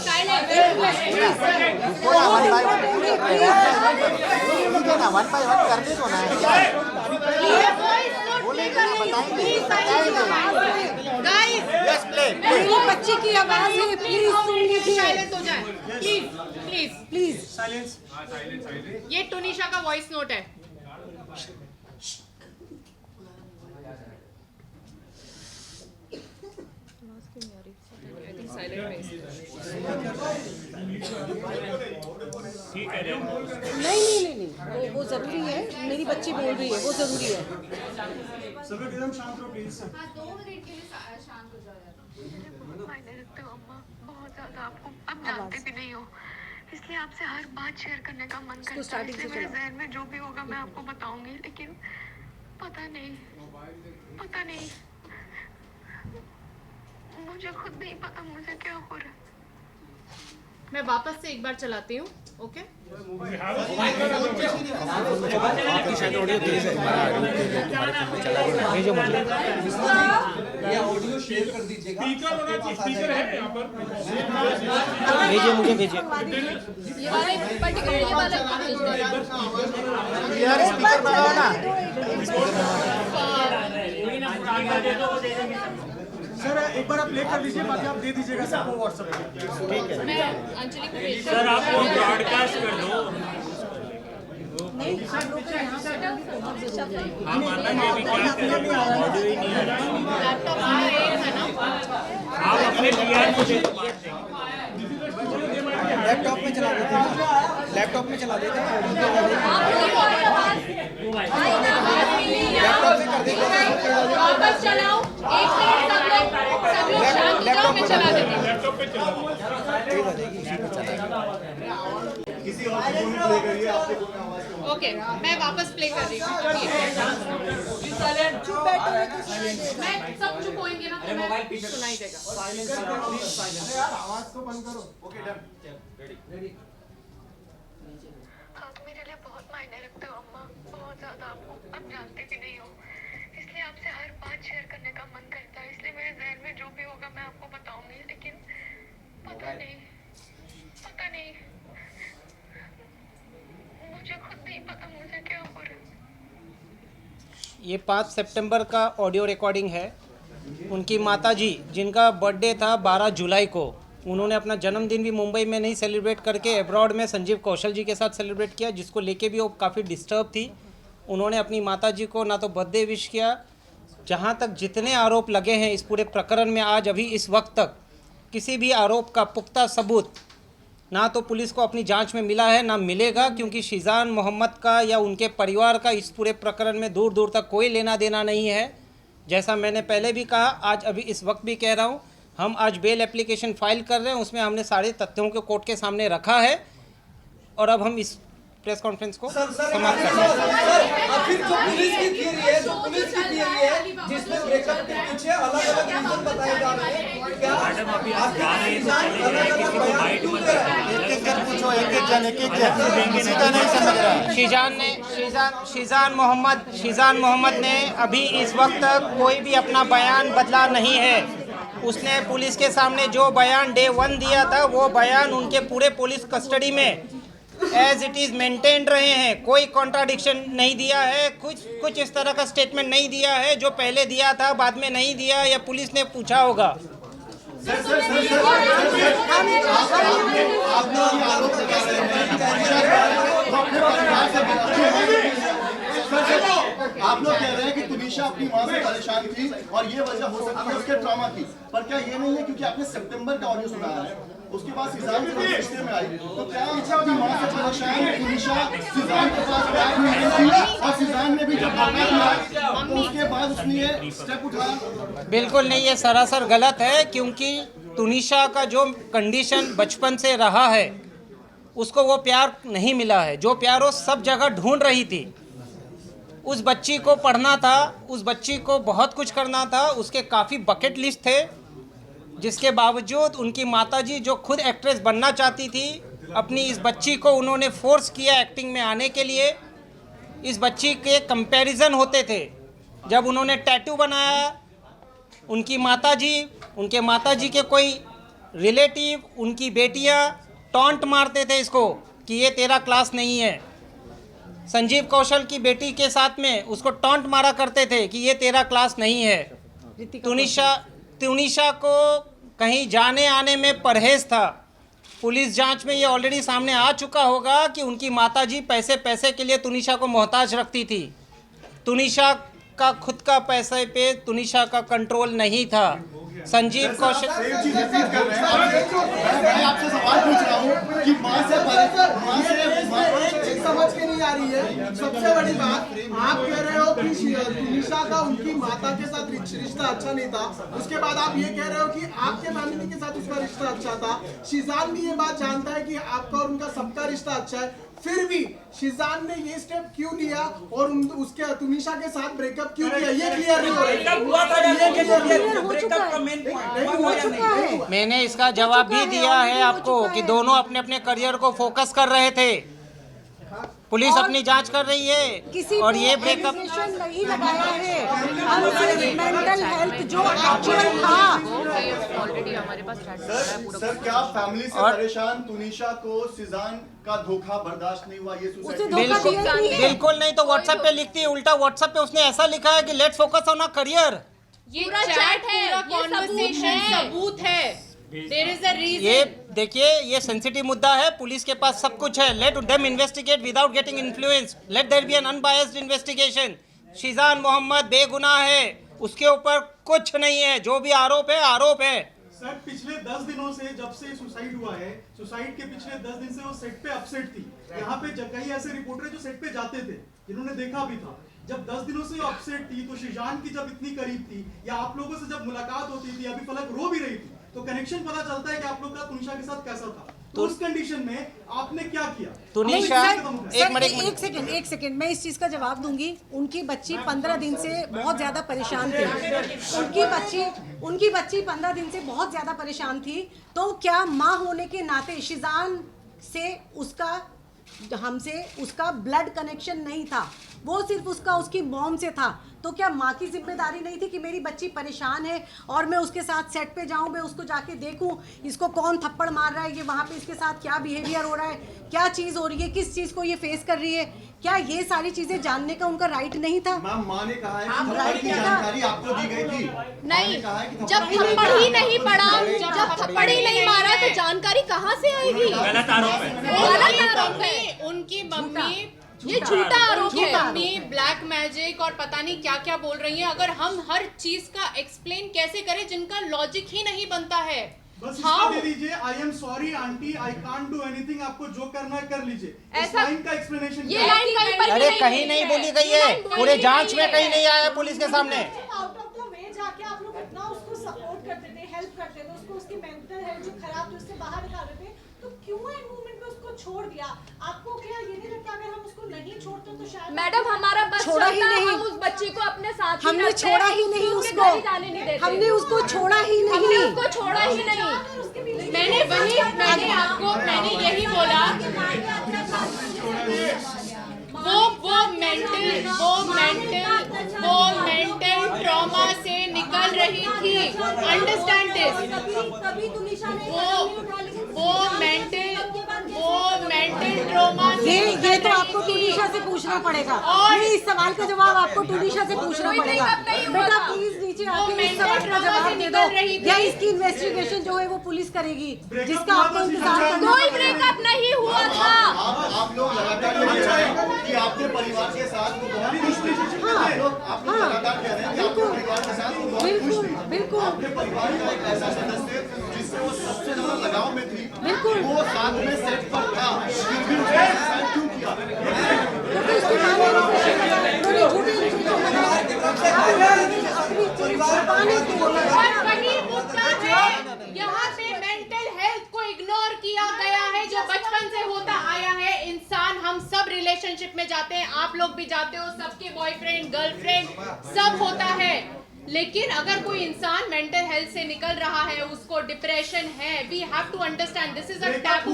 मेरी बच्ची की आवाज है, प्लीज सुन लीजिए। साइलेंट हो जाए प्लीज। Please silence. ये टुनीशा का वॉइस नोट है। नहीं, वो जरूरी है। मेरी बच्ची बोल रही है, वो जरूरी है। सब लोग एकदम शांत रहो प्लीज। 2 मिनट के लिए शांत हो जाओ यार। मायने रखते हो अम्मा, बहुत ज़्यादा। आपको अब जानते भी नहीं हो, इसलिए आपसे हर बात शेयर करने का मन करता है। इसलिए मेरे जहन में जो भी होगा मैं आपको बताऊंगी, लेकिन पता नहीं मुझे खुद नहीं पता मुझे क्या हो रहा है। मैं वापस से एक बार चलाती हूँ। ओके, ये ऑडियो शेयर कर दीजिएगा। स्पीकर है यहाँ पर, भेजिए, मुझे भेजिए। स्पीकर लगाओ ना। सर एक बार आप प्ले कर दीजिए, बाकी आप दे दीजिएगा सबको व्हाट्सएप पे। ठीक है, मैं अंजलि को भेज सर आपको ब्रॉडकास्ट कर दो। हम अलग है भी क्या करें, ऑडियो ही नहीं आ रहा। लैपटॉप में है ना, आप अपने पीआर को दे दो। लैपटॉप में चला देते हैं, लैपटॉप में चला देते हैं। लैपटॉप से कर देते वापस चलाओ। 1 मिनट, सब लोग शांत हो जाओ, मैं चला देती हूँ। लैपटॉप पे चला। किसी और को भी प्ले करिए, आपके बोलने आवाज कम। ओके, मैं वापस प्ले कर रही हूँ। मैं सब चुप होंगे ना तो मैं सुनाई देगा। आवाज को बंद करो। Okay, done. रेडी। आप मेरे लिए बहुत मायने रखते हो अम्मा, बहुत ज़्यादा। आपको अब जानते भी नहीं हो, इसलिए आपसे हर बात शेयर करने का मन करता है। इसलिए मेरे जहन में जो भी होगा मैं आपको बताऊंगी, लेकिन पता नहीं मुझे खुद नहीं पता मुझे क्या हो रहा है। ये 5 सितंबर का ऑडियो रिकॉर्डिंग है। उनकी माताजी, जिनका बर्थडे था 12 जुलाई को, उन्होंने अपना जन्मदिन भी मुंबई में नहीं सेलिब्रेट करके अब्रॉड में संजीव कौशल जी के साथ सेलिब्रेट किया, जिसको लेके भी वो काफ़ी डिस्टर्ब थी। उन्होंने अपनी माता जी को ना तो बर्थडे विश किया। जहाँ तक जितने आरोप लगे हैं इस पूरे प्रकरण में, आज अभी इस वक्त तक किसी भी आरोप का पुख्ता सबूत ना तो पुलिस को अपनी जांच में मिला है ना मिलेगा, क्योंकि शीजान मोहम्मद का या उनके परिवार का इस पूरे प्रकरण में दूर दूर तक कोई लेना देना नहीं है। जैसा मैंने पहले भी कहा, आज अभी इस वक्त भी कह रहा हूँ, हम आज बेल एप्लीकेशन फाइल कर रहे हैं, उसमें हमने सारे तथ्यों को कोर्ट के सामने रखा है और अब हम इस प्रेस कॉन्फ्रेंस को समाप्त कर रहे हैं। आखिर जो पुलिस की थियरी है, जिसमें ब्रेकअप के पीछे अलग-अलग रीजन बताए जा रहे हैं, क्या शीजान मोहम्मद ने अभी इस वक्त तक कोई भी अपना बयान बदला नहीं है। उसने पुलिस के सामने जो बयान डे 1 दिया था वो बयान उनके पूरे पुलिस कस्टडी में एज इट इज़ मेंटेन रहे हैं। कोई कॉन्ट्राडिक्शन नहीं दिया है, कुछ इस तरह का स्टेटमेंट नहीं दिया है जो पहले दिया था बाद में नहीं दिया या पुलिस ने पूछा होगा। आप लोग कह रहे हैं कि तुनिशा अपनी मां से परेशान थी और ये वजह हो सकती है उसके ट्रॉमा की, पर क्या ये नहीं है क्योंकि आपने सितंबर का ऑडियो सुना है, उसके बाद सीजान के रिश्ते में आई, तो क्या अपनी मां से परेशान तुनिशा सीजान के पास बैठ नहीं थी और सीजान ने भी जब धरना दिया तो उसके बाद उसने ये स्टेप उठाया? बिल्कुल नहीं, ये सरासर गलत है, क्योंकि तुनिशा का जो कंडीशन बचपन से रहा है उसको वो प्यार नहीं मिला है। जो प्यार वो सब जगह ढूंढ रही थी, उस बच्ची को पढ़ना था, उस बच्ची को बहुत कुछ करना था, उसके काफ़ी बकेट लिस्ट थे, जिसके बावजूद उनकी माताजी जो खुद एक्ट्रेस बनना चाहती थी, अपनी इस बच्ची को उन्होंने फोर्स किया एक्टिंग में आने के लिए। इस बच्ची के कंपैरिजन होते थे। जब उन्होंने टैटू बनाया, उनकी उनके माताजी के कोई रिलेटिव, उनकी बेटियां टॉन्ट मारते थे इसको कि ये तेरा क्लास नहीं है। संजीव कौशल की बेटी के साथ में उसको टॉन्ट मारा करते थे कि ये तेरा क्लास नहीं है। तुनिशा को कहीं जाने आने में परहेज था। पुलिस जांच में ये ऑलरेडी सामने आ चुका होगा कि उनकी माताजी पैसे के लिए तुनिशा को मोहताज रखती थी। तुनिशा का खुद का पैसे पे तुनिशा का कंट्रोल नहीं था। संजीव कौशल आपसे सवाल पूछ रहा हूँ कि मां से समझ के नहीं आ रही है। सबसे बड़ी बात, आप कह रहे हो कि तुनिशा का उनकी माता के साथ रिश्ता अच्छा नहीं था, उसके बाद आप ये कह रहे हो कि आपके फैमिली के साथ उसका रिश्ता अच्छा था। शीजान भी ये बात जानता है कि आपका और उनका सबका रिश्ता अच्छा है, फिर भी शीजान ने ये स्टेप क्यों लिया और उसके तुनिशा के साथ ब्रेकअप क्यों किया, ये क्लियर नहीं हो रहा। मैंने इसका जवाब भी दिया है आपको कि दोनों अपने अपने करियर को फोकस कर रहे थे। पुलिस अपनी जांच कर रही है और ये ब्रेकअप नहीं लगाया है। मेंटल हेल्थ जो एक्चुअल था। ऑलरेडी हमारे पास सर क्या फैमिली से परेशान तुनिशा को शीजान का धोखा बर्दाश्त नहीं हुआ? ये बिल्कुल नहीं। तो व्हाट्सएप पे लिखती है, उल्टा व्हाट्सएप पे उसने ऐसा लिखा है कि let's focus on a career. ये चैट है, ये कन्वर्सेशन सबूत है। There is a reason. ये देखिए, ये सेंसिटिव मुद्दा है, पुलिस के पास सब कुछ है। Let them investigate without getting influence. Let there be an unbiased investigation. Sheezan Mohammed बेगुनाह है, उसके ऊपर कुछ नहीं है। जो भी आरोप है। सर पिछले 10 दिनों से जब से सुसाइड हुआ है, सुसाइड के पिछले 10 दिन से वो सेट पे अपसेट थी। यहाँ पे कई ऐसे रिपोर्टर जो सेट पे जाते थे, जिन्होंने देखा भी था। जब 10 दिनों से अपसेट थी तो शीजान की जब इतनी करीब थी या आप लोगों से जब मुलाकात होती थी, अभी फलक रो भी रही थी, तो कनेक्शन पता चलता है कि आप लोग का तुनिशा के साथ कैसा था। तो उस कंडीशन में आपने क्या किया? तुनिशा एक सेकंड मैं इस चीज का जवाब दूंगी। उनकी बच्ची 15 दिन से बहुत ज्यादा परेशान थी। उनकी बच्ची 15 दिन से बहुत ज्यादा परेशान थी। तो क्या माँ होने के नाते शीजान से हमसे उसका ब्लड कनेक्शन नहीं था। वो सिर्फ उसकी मॉम से था। तो क्या माँ की जिम्मेदारी नहीं थी कि मेरी बच्ची परेशान है और मैं उसके साथ सेट पे जाऊं, मैं उसको जाके देखूं इसको कौन थप्पड़ मार रहा है, ये वहाँ पे इसके साथ क्या बिहेवियर हो रहा है, क्या चीज़ हो रही है, किस चीज़ को ये फेस कर रही है, क्या ये सारी चीज़ें जानने का उनका राइट नहीं था? मैम माँ ने कहा है कि थप्पड़ की जानकारी आपको दी गई थी। नहीं, जब थप्पड़ ही नहीं पड़ा, जब थप्पड़ ही नहीं मारा तो जानकारी कहाँ से आएगी? गलत आरोप है, गलत आरोप है। उनकी मम्मी, ये झूठा आरोप है। मम्मी ब्लैक मैजिक और पता नहीं क्या क्या बोल रही हैं। अगर हम हर चीज का एक्सप्लेन कैसे करें जिनका लॉजिक ही नहीं बनता है? बस इसका दे दीजिए, I am sorry aunty, I can't do anything, आपको जो करना है कर लीजिए। इस लाइन का एक्सप्लेनेशन ये लाइन कहीं पर अरे कहीं नहीं बोली गई है, पूरे जांच में कहीं नहीं आया पुलिस के सामने। आउट ऑफ द वे जाके आप लोग इतना उसको सपोर्ट करते थे, हेल्प करते थे, उसको उसकी मेंटल हेल्थ जो खराब थी उससे बाहर निकालते थे, तो क्यों एंड मोमेंट पे उसको छोड़ दिया? आपको क्या ये नहीं लगता अगर हम उसको नहीं छोड़ते तो शायद मैडम हमारा बस छोड़ा ही नहीं, हम उस बच्ची को अपने साथ हमने छोड़ा ही नहीं उसको, हमने उसको छोड़ा ही नहीं, उसको छोड़ा ही नहीं। मैंने यही बोला, वो मेंटल ट्रॉमा से निकल रही थी। Understand this. वो मेंटल ट्रॉमा ये तो आपको टूनिशा से पूछना पड़ेगा, और इस सवाल का जवाब आपको टूनिशा से पूछना पड़ेगा। बेटा प्लीज नीचे आके इस सवाल का जवाब दे दो, या इसकी इन्वेस्टिगेशन जो है वो पुलिस करेगी, जिसका आपको इंतजार करना। कोई ब्रेकअप नहीं हुआ था। आप लोग लगातार ये कह रहे हैं कि आपके परिवार के साथ वो बहुत खुश थी। आप लोग लगातार कह रहे हैं कि आपके परिवार के साथ वो बहुत खुश थी। बिल्कुल आपके परिवार का एक ऐसा सदस्य जिससे वो सबसे ज्यादा लगाव में थी, बिल्कुल, वो साथ में सेट पर था, फिर भी उसने सुसाइड क्यों किया? यहाँ पे मेंटल हेल्थ को इग्नोर किया गया है, जो बचपन से होता आया है। इंसान, हम सब रिलेशनशिप में जाते हैं, आप लोग भी जाते हो, सबके बॉयफ्रेंड गर्लफ्रेंड सब होता है। लेकिन अगर कोई इंसान मेंटल हेल्थ से निकल रहा है, उसको डिप्रेशन है, we have to understand this is a taboo.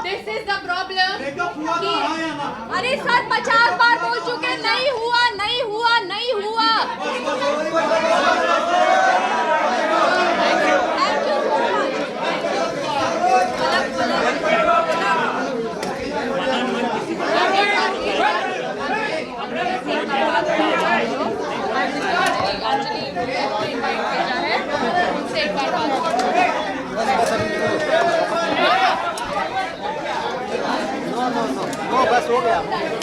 This is the problem. अरे सर 50 बार बोल चुके, नहीं हुआ नहीं हुआ नहीं हुआ।